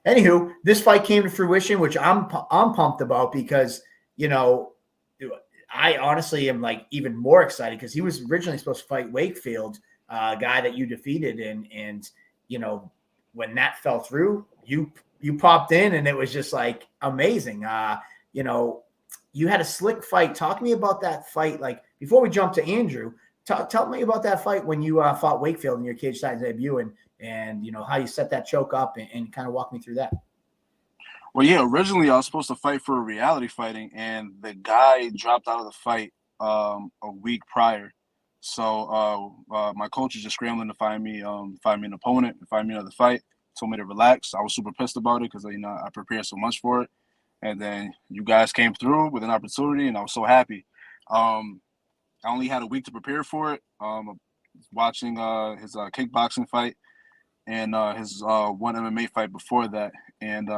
Anywho, this fight came to fruition, which I'm pumped about because, I honestly am like even more excited because he was originally supposed to fight Wakefield, a guy that you defeated. And when that fell through, you popped in and it was just like amazing. You had a slick fight. Talk to me about that fight. Like before we jump to Andrew, tell me about that fight when you fought Wakefield in your cage side debut and how you set that choke up and kind of walk me through that. Well, yeah, originally I was supposed to fight for reality fighting, and the guy dropped out of the fight a week prior. So my coach was just scrambling to find me an opponent, and find me another fight. Told me to relax. I was super pissed about it because I prepared so much for it, and then you guys came through with an opportunity, and I was so happy. I only had a week to prepare for it. Watching his kickboxing fight and his one MMA fight before that, and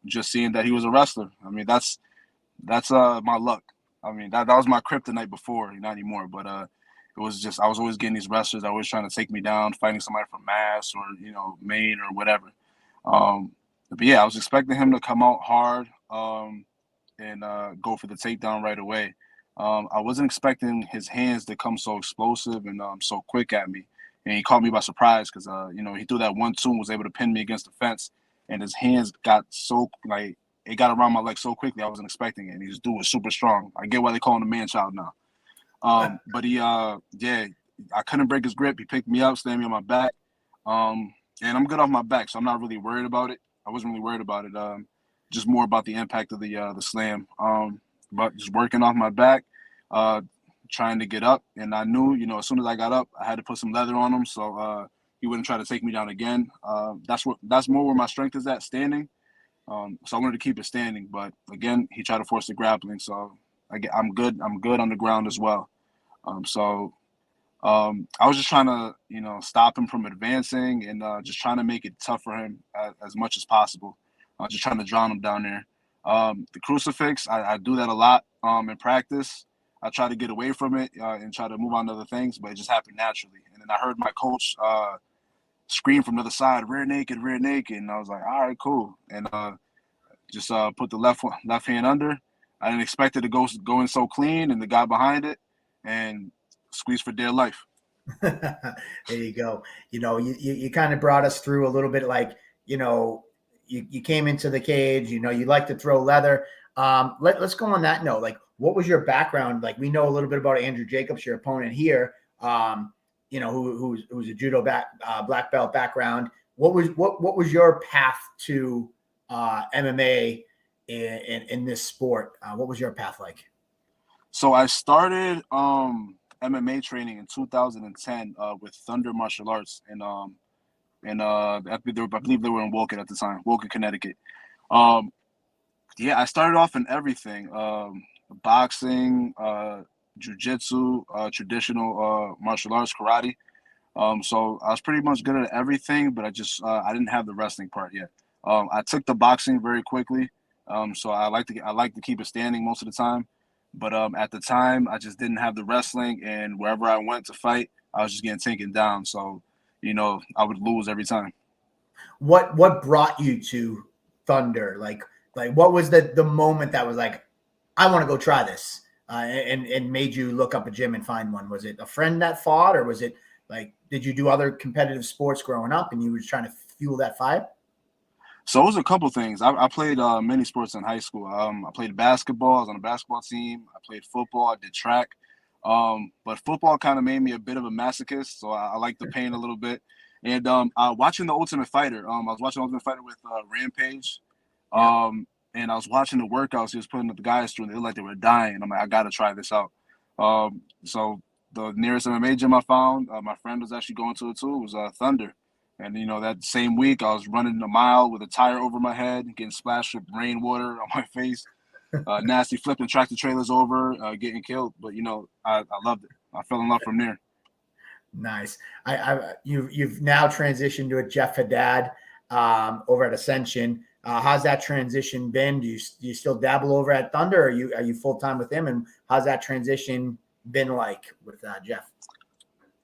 just seeing that he was a wrestler. I mean, that's my luck. I mean, that was my kryptonite before, not anymore. But it was just I was always getting these wrestlers that were always trying to take me down, fighting somebody from Mass or Maine or whatever. But yeah, I was expecting him to come out hard and go for the takedown right away. I wasn't expecting his hands to come so explosive and so quick at me. And he caught me by surprise because, he threw that 1-2 and was able to pin me against the fence. And his hands got it got around my leg so quickly I wasn't expecting it. And his dude was super strong. I get why they call him the man-child now. But he, I couldn't break his grip. He picked me up, slammed me on my back. And I'm good off my back, so I'm not really worried about it. I wasn't really worried about it. Just more about the impact of the slam. But just working off my back, trying to get up, and I knew, as soon as I got up, I had to put some leather on him, so he wouldn't try to take me down again. That's more where my strength is at, standing. So I wanted to keep it standing, but again, he tried to force the grappling. So I'm good. I'm good on the ground as well. I was just trying to, stop him from advancing and just trying to make it tough for him as much as possible. Just trying to drown him down there. The crucifix, I do that a lot in practice. I try to get away from it and try to move on to other things, but it just happened naturally. And then I heard my coach scream from the other side, rear naked, and I was like, all right, cool. And just put the left hand under. I didn't expect it to go in so clean, and the guy behind it, and squeeze for dear life. There you go. You kind of brought us through a little bit, like, you came into the cage, you like to throw leather. Let's go on that note. Like, what was your background? Like, we know a little bit about Andrew Jacobs, your opponent here, who's a judo black belt background. What was your path to MMA in this sport? What was your path like? So I started MMA training in 2010 with Thunder Martial Arts, and I believe they were in Woken at the time, Woken, Connecticut. I started off in everything: boxing, jiu-jitsu, traditional martial arts, karate. So I was pretty much good at everything, but I didn't have the wrestling part yet. I took the boxing very quickly, so I like to keep it standing most of the time. But at the time, I just didn't have the wrestling, and wherever I went to fight, I was just getting taken down. So, I would lose every time. What brought you to Thunder? Like what was the moment that was like, I want to go try this, and made you look up a gym and find one? Was it a friend that fought, or was it like, did you do other competitive sports growing up and you were just trying to fuel that fire? So it was a couple things. I played many sports in high school. I played basketball. I was on a basketball team. I played football. I did track. But football kind of made me a bit of a masochist, so I like the pain a little bit. And watching The Ultimate Fighter, I was watching The Ultimate Fighter with Rampage. And I was watching the workouts he was putting the guys through, and they looked like they were dying. I'm like, I got to try this out. So the nearest MMA gym I found, my friend was actually going to it too, was Thunder. And, that same week, I was running a mile with a tire over my head, getting splashed with rainwater on my face, nasty flipping tractor trailers over, getting killed. But, I loved it. I fell in love from there. Nice. You've now transitioned to a Jeff Haddad over at Ascension. How's that transition been? Do you still dabble over at Thunder, or are you full time with him? And how's that transition been like with Jeff?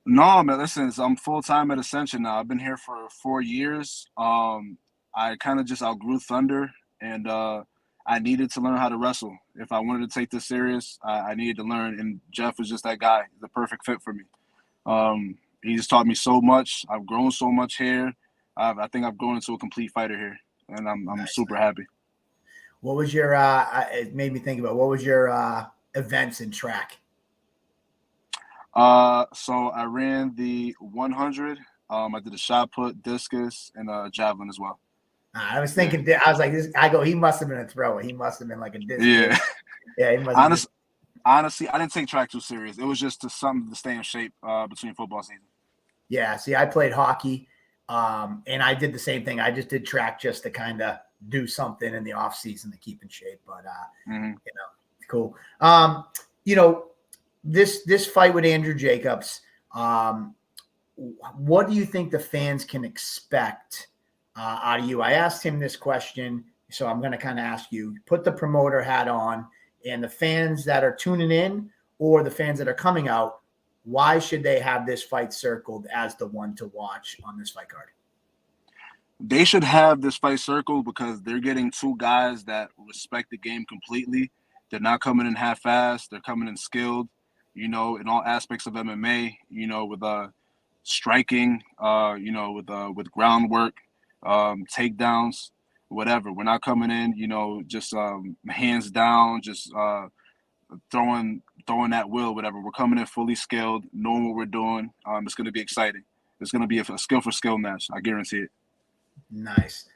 No, man, listen, I'm full time at Ascension now. I've been here for 4 years. I kind of just outgrew Thunder, and I needed to learn how to wrestle. If I wanted to take this serious, I needed to learn, and Jeff was just that guy, the perfect fit for me. He just taught me so much. I've grown so much here. I think I've grown into a complete fighter here, and I'm Nice. super happy. What was your it made me think about what was your events in track? So I ran the 100. I did a shot put, discus, and javelin as well. I was thinking, I was like, he must have been a thrower. He must have been like a discus. Yeah. Yeah, he must have Honestly, I didn't take track too serious. It was just something to stay in shape between football season. Yeah, see, I played hockey, and I did the same thing. I just did track just to kind of do something in the off season to keep in shape. But cool. This fight with Andrew Jacobs, what do you think the fans can expect out of you? I asked him this question, so I'm going to kind of ask you. Put the promoter hat on, and the fans that are tuning in or the fans that are coming out, why should they have this fight circled as the one to watch on this fight card? They should have this fight circled because they're getting two guys that respect the game completely. They're not coming in half-assed. They're coming in skilled, in all aspects of MMA, with striking, with groundwork, takedowns, whatever. We're not coming in, just hands down, just throwing at will, whatever. We're coming in fully skilled, knowing what we're doing. It's going to be exciting. It's going to be a skill for skill match. I guarantee it. Nice,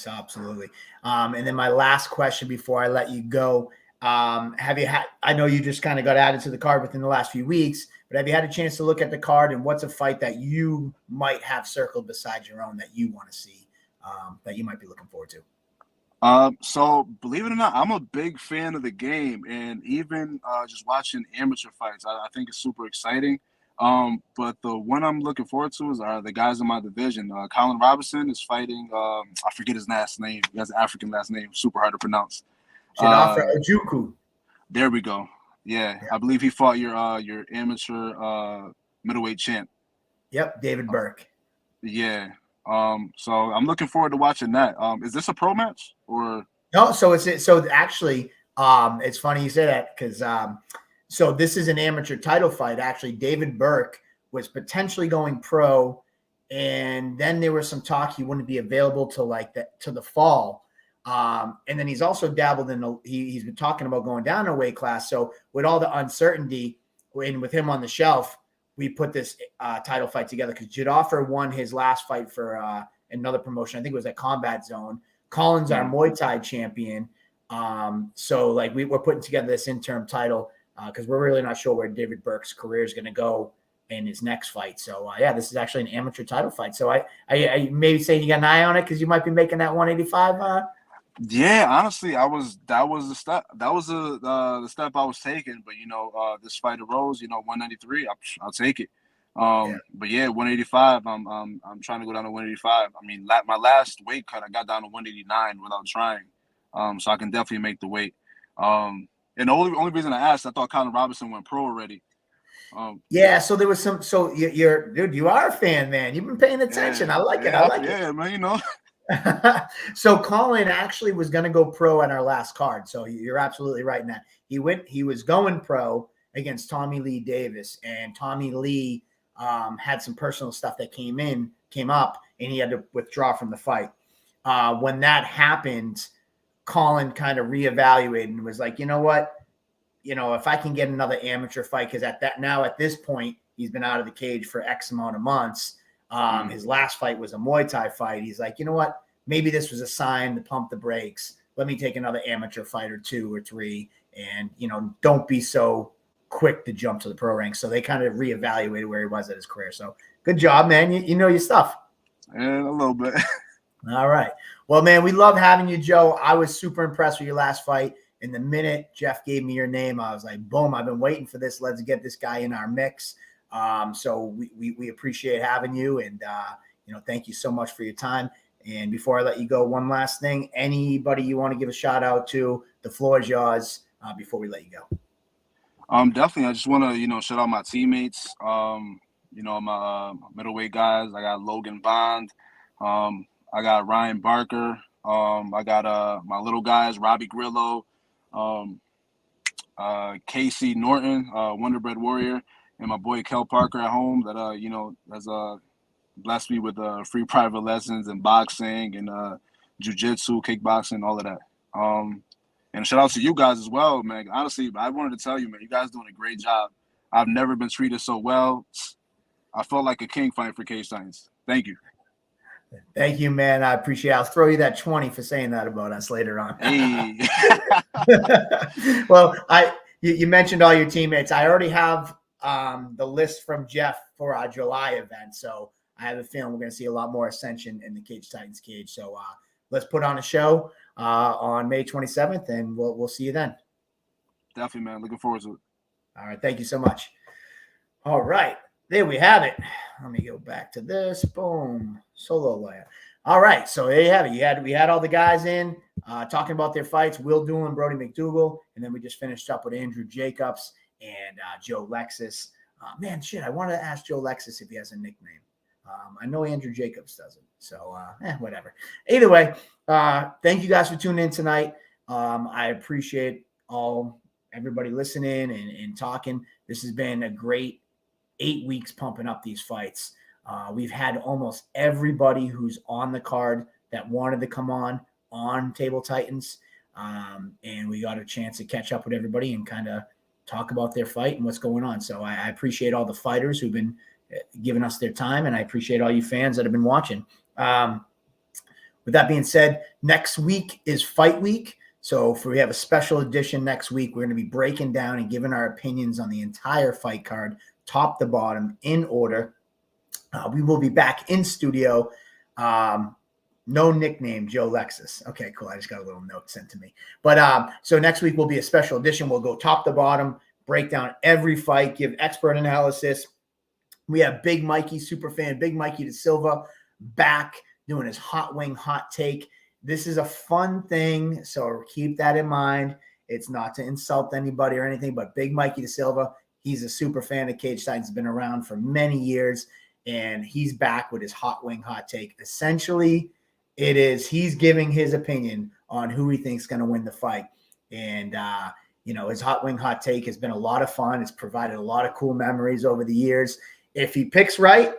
absolutely. And then my last question before I let you go, have you had? I know you just kind of got added to the card within the last few weeks, but have you had a chance to look at the card, and what's a fight that you might have circled besides your own that you want to see, that you might be looking forward to? So believe it or not, I'm a big fan of the game, and even just watching amateur fights, I think it's super exciting. But the one I'm looking forward to is the guys in my division. Colin Robinson is fighting. I forget his last name. He has an African last name, super hard to pronounce. Ojuku. There we go. Yeah, I believe he fought your amateur middleweight champ. Yep, David Burke. Yeah. So I'm looking forward to watching that. Is this a pro match or no? So actually, it's funny you say that because so this is an amateur title fight. Actually, David Burke was potentially going pro, and then there was some talk he wouldn't be available till to the fall. And then he's also dabbled in he's been talking about going down a weight class. So with all the uncertainty and with him on the shelf, we put this title fight together because Jadoffer won his last fight for another promotion. I think it was at Combat Zone. Colin's our Muay Thai champion. So we're putting together this interim title because we're really not sure where David Burke's career is going to go in his next fight. So this is actually an amateur title fight. So I maybe saying you got an eye on it because you might be making that 185. Yeah, honestly, that was the step. That was the step I was taking. But this fight arose. 193. I'll take it. But yeah, 185. I'm trying to go down to 185. I mean, my last weight cut, I got down to 189 without trying. So I can definitely make the weight. And the only reason I asked, I thought Colin Robinson went pro already. So there was some. So you're dude, you are a fan, man. You've been paying attention. I like it. I like it. Yeah, man. So Colin actually was going to go pro on our last card. So you're absolutely right in that. He was going pro against Tommy Lee Davis, and Tommy Lee had some personal stuff that came up, and he had to withdraw from the fight. when that happened, Colin kind of reevaluated and was like, you know what? If I can get another amateur fight, because at this point, he's been out of the cage for X amount of months. His last fight was a Muay Thai fight. He's like, you know what? Maybe this was a sign to pump the brakes. Let me take another amateur fight or 2 or 3, and don't be so quick to jump to the pro ranks. So they kind of reevaluated where he was at his career. So good job, man. You know your stuff. And a little bit. All right. Well, man, we love having you, Joe. I was super impressed with your last fight. And the minute Jeff gave me your name, I was like, boom, I've been waiting for this. Let's get this guy in our mix. So we appreciate having you. And, thank you so much for your time. And before I let you go, one last thing, anybody you want to give a shout out to, the floor is yours before we let you go. Definitely. I just want to, shout out my teammates. My middleweight guys. I got Logan Bond. I got Ryan Barker. I got my little guys, Robbie Grillo, Casey Norton, Wonder Bread Warrior, and my boy Kel Parker at home that has blessed me with free private lessons in boxing and jiu-jitsu, kickboxing, all of that. And shout out to you guys as well, man. Honestly, I wanted to tell you, man, you guys doing a great job. I've never been treated so well. I felt like a king fighting for Cage Titans. Thank you. Thank you, man. I appreciate it. I'll throw you that 20 for saying that about us later on. Hey. Well, you mentioned all your teammates. I already have the list from Jeff for our July event. So I have a feeling we're going to see a lot more ascension in the Cage Titans cage. So let's put on a show on May 27th, and we'll see you then. Definitely, man. Looking forward to it. All right. Thank you so much. All right. There we have it. Let me go back to this. Boom. Solo layer. All right. So there you have it. We had all the guys in talking about their fights. Will Doolin, Brody McDougal. And then we just finished up with Andrew Jacobs and Joe Lexis. Man, shit. I wanted to ask Joe Lexis if he has a nickname. I know Andrew Jacobs doesn't. So whatever. Either way, thank you guys for tuning in tonight. I appreciate everybody listening and talking. This has been a great 8 weeks pumping up these fights. We've had almost everybody who's on the card that wanted to come on Table Titans. And we got a chance to catch up with everybody and kind of talk about their fight and what's going on. So I appreciate all the fighters who've been giving us their time, and I appreciate all you fans that have been watching. With that being said, next week is Fight Week. So if we have a special edition next week, we're going to be breaking down and giving our opinions on the entire fight card, top to bottom, in order. We will be back in studio. No nickname, Joe Lexis. Okay, cool. I just got a little note sent to me. But so next week will be a special edition. We'll go top to bottom, break down every fight, give expert analysis. We have Big Mikey, super fan, Big Mikey da Silva, back doing his hot wing hot take. This is a fun thing, so keep that in mind. It's not to insult anybody or anything, but Big Mikey da Silva, he's a super fan of Cage Titans, been around for many years, and he's back with his hot wing hot take. Essentially, he's giving his opinion on who he thinks is going to win the fight. And, his hot wing hot take has been a lot of fun. It's provided a lot of cool memories over the years. If he picks right,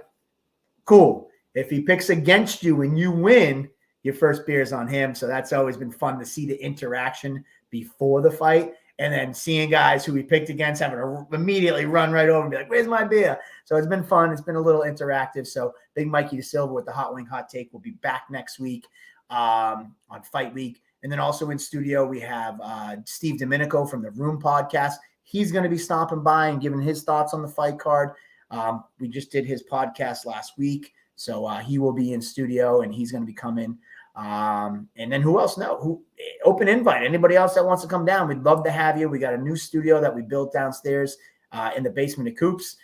cool. If he picks against you and you win, your first beer is on him. So that's always been fun to see the interaction before the fight. And then seeing guys who we picked against having to immediately run right over and be like, where's my beer? So it's been fun. It's been a little interactive. So Big Mikey da Silva with the Hot Wing Hot Take will be back next week on Fight Week. And then also in studio, we have Steve Domenico from the Room Podcast. He's going to be stopping by and giving his thoughts on the fight card. We just did his podcast last week. So he will be in studio and he's going to be coming. And then who else? Open invite. Anybody else that wants to come down, we'd love to have you. We got a new studio that we built downstairs in the basement of Coops.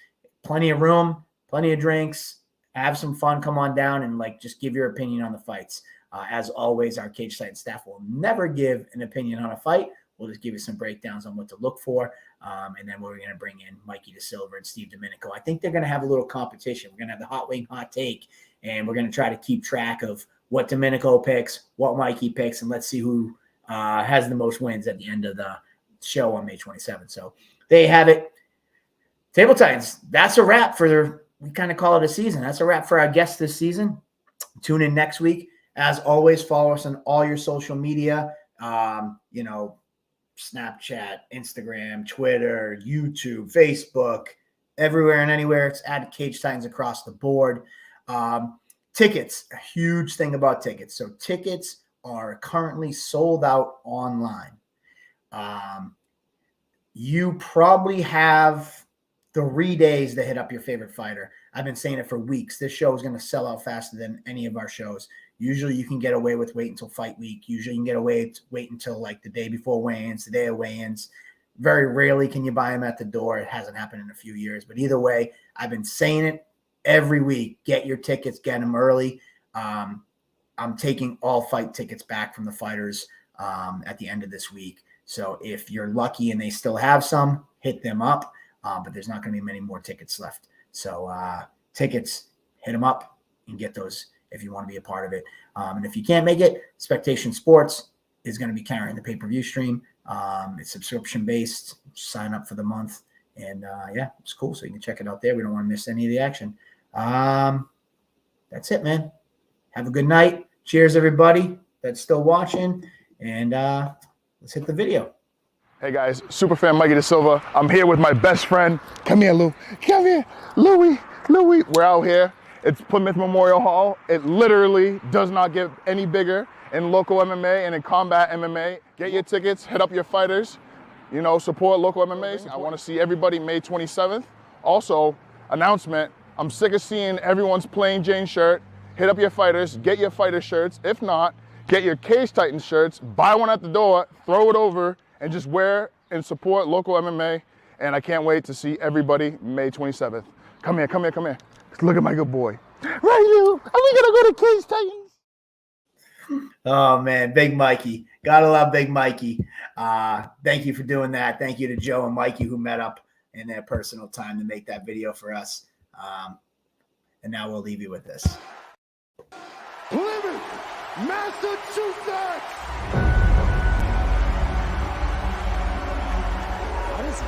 Plenty of room, plenty of drinks. Have some fun. Come on down and just give your opinion on the fights. As always, our Cage Titan staff will never give an opinion on a fight. We'll just give you some breakdowns on what to look for. And then we're going to bring in Mikey da Silva and Steve Domenico. I think they're going to have a little competition. We're going to have the Hot Wing Hot Take, and we're going to try to keep track of what Domenico picks, what Mikey picks, and let's see who has the most wins at the end of the show on May 27th. So there you have it. Table Titans, that's a wrap we kind of call it a season. That's a wrap for our guests this season. Tune in next week. As always, follow us on all your social media. Snapchat, Instagram, Twitter, YouTube, Facebook, everywhere and anywhere. It's at Cage Titans across the board. Tickets, a huge thing about tickets. So tickets are currently sold out online. You probably have 3 days to hit up your favorite fighter. I've been saying it for weeks. This show is going to sell out faster than any of our shows. Usually you can get away with wait until fight week. Usually you can get away to wait until like the day before weigh-ins, the day of weigh-ins. Very rarely can you buy them at the door. It hasn't happened in a few years. But either way, I've been saying it every week. Get your tickets, get them early. I'm taking all fight tickets back from the fighters at the end of this week. So if you're lucky and they still have some, hit them up. But there's not going to be many more tickets left. So tickets, hit them up and get those if you want to be a part of it. And if you can't make it, Spectation Sports is going to be carrying the pay-per-view stream. It's subscription-based. Sign up for the month. And, it's cool. So you can check it out there. We don't want to miss any of the action. That's it, man. Have a good night. Cheers, everybody that's still watching. And let's hit the video. Hey guys, Superfan Mikey Da Silva. I'm here with my best friend. Come here, Lou. Come here, Louie. We're out here. It's Plymouth Memorial Hall. It literally does not get any bigger in local MMA and in combat MMA. Get your tickets, hit up your fighters, support local MMA. I want to see everybody May 27th. Also, announcement, I'm sick of seeing everyone's plain Jane shirt. Hit up your fighters, get your fighter shirts. If not, get your Cage Titans shirts, buy one at the door, throw it over, and just wear and support local MMA. And I can't wait to see everybody May 27th. Come here. Look at my good boy. Right, Lou? Are we gonna go to Cage Titans? Oh man, Big Mikey. Gotta love Big Mikey. Thank you for doing that. Thank you to Joe and Mikey who met up in their personal time to make that video for us. And now we'll leave you with this. Plymouth, Massachusetts! Let's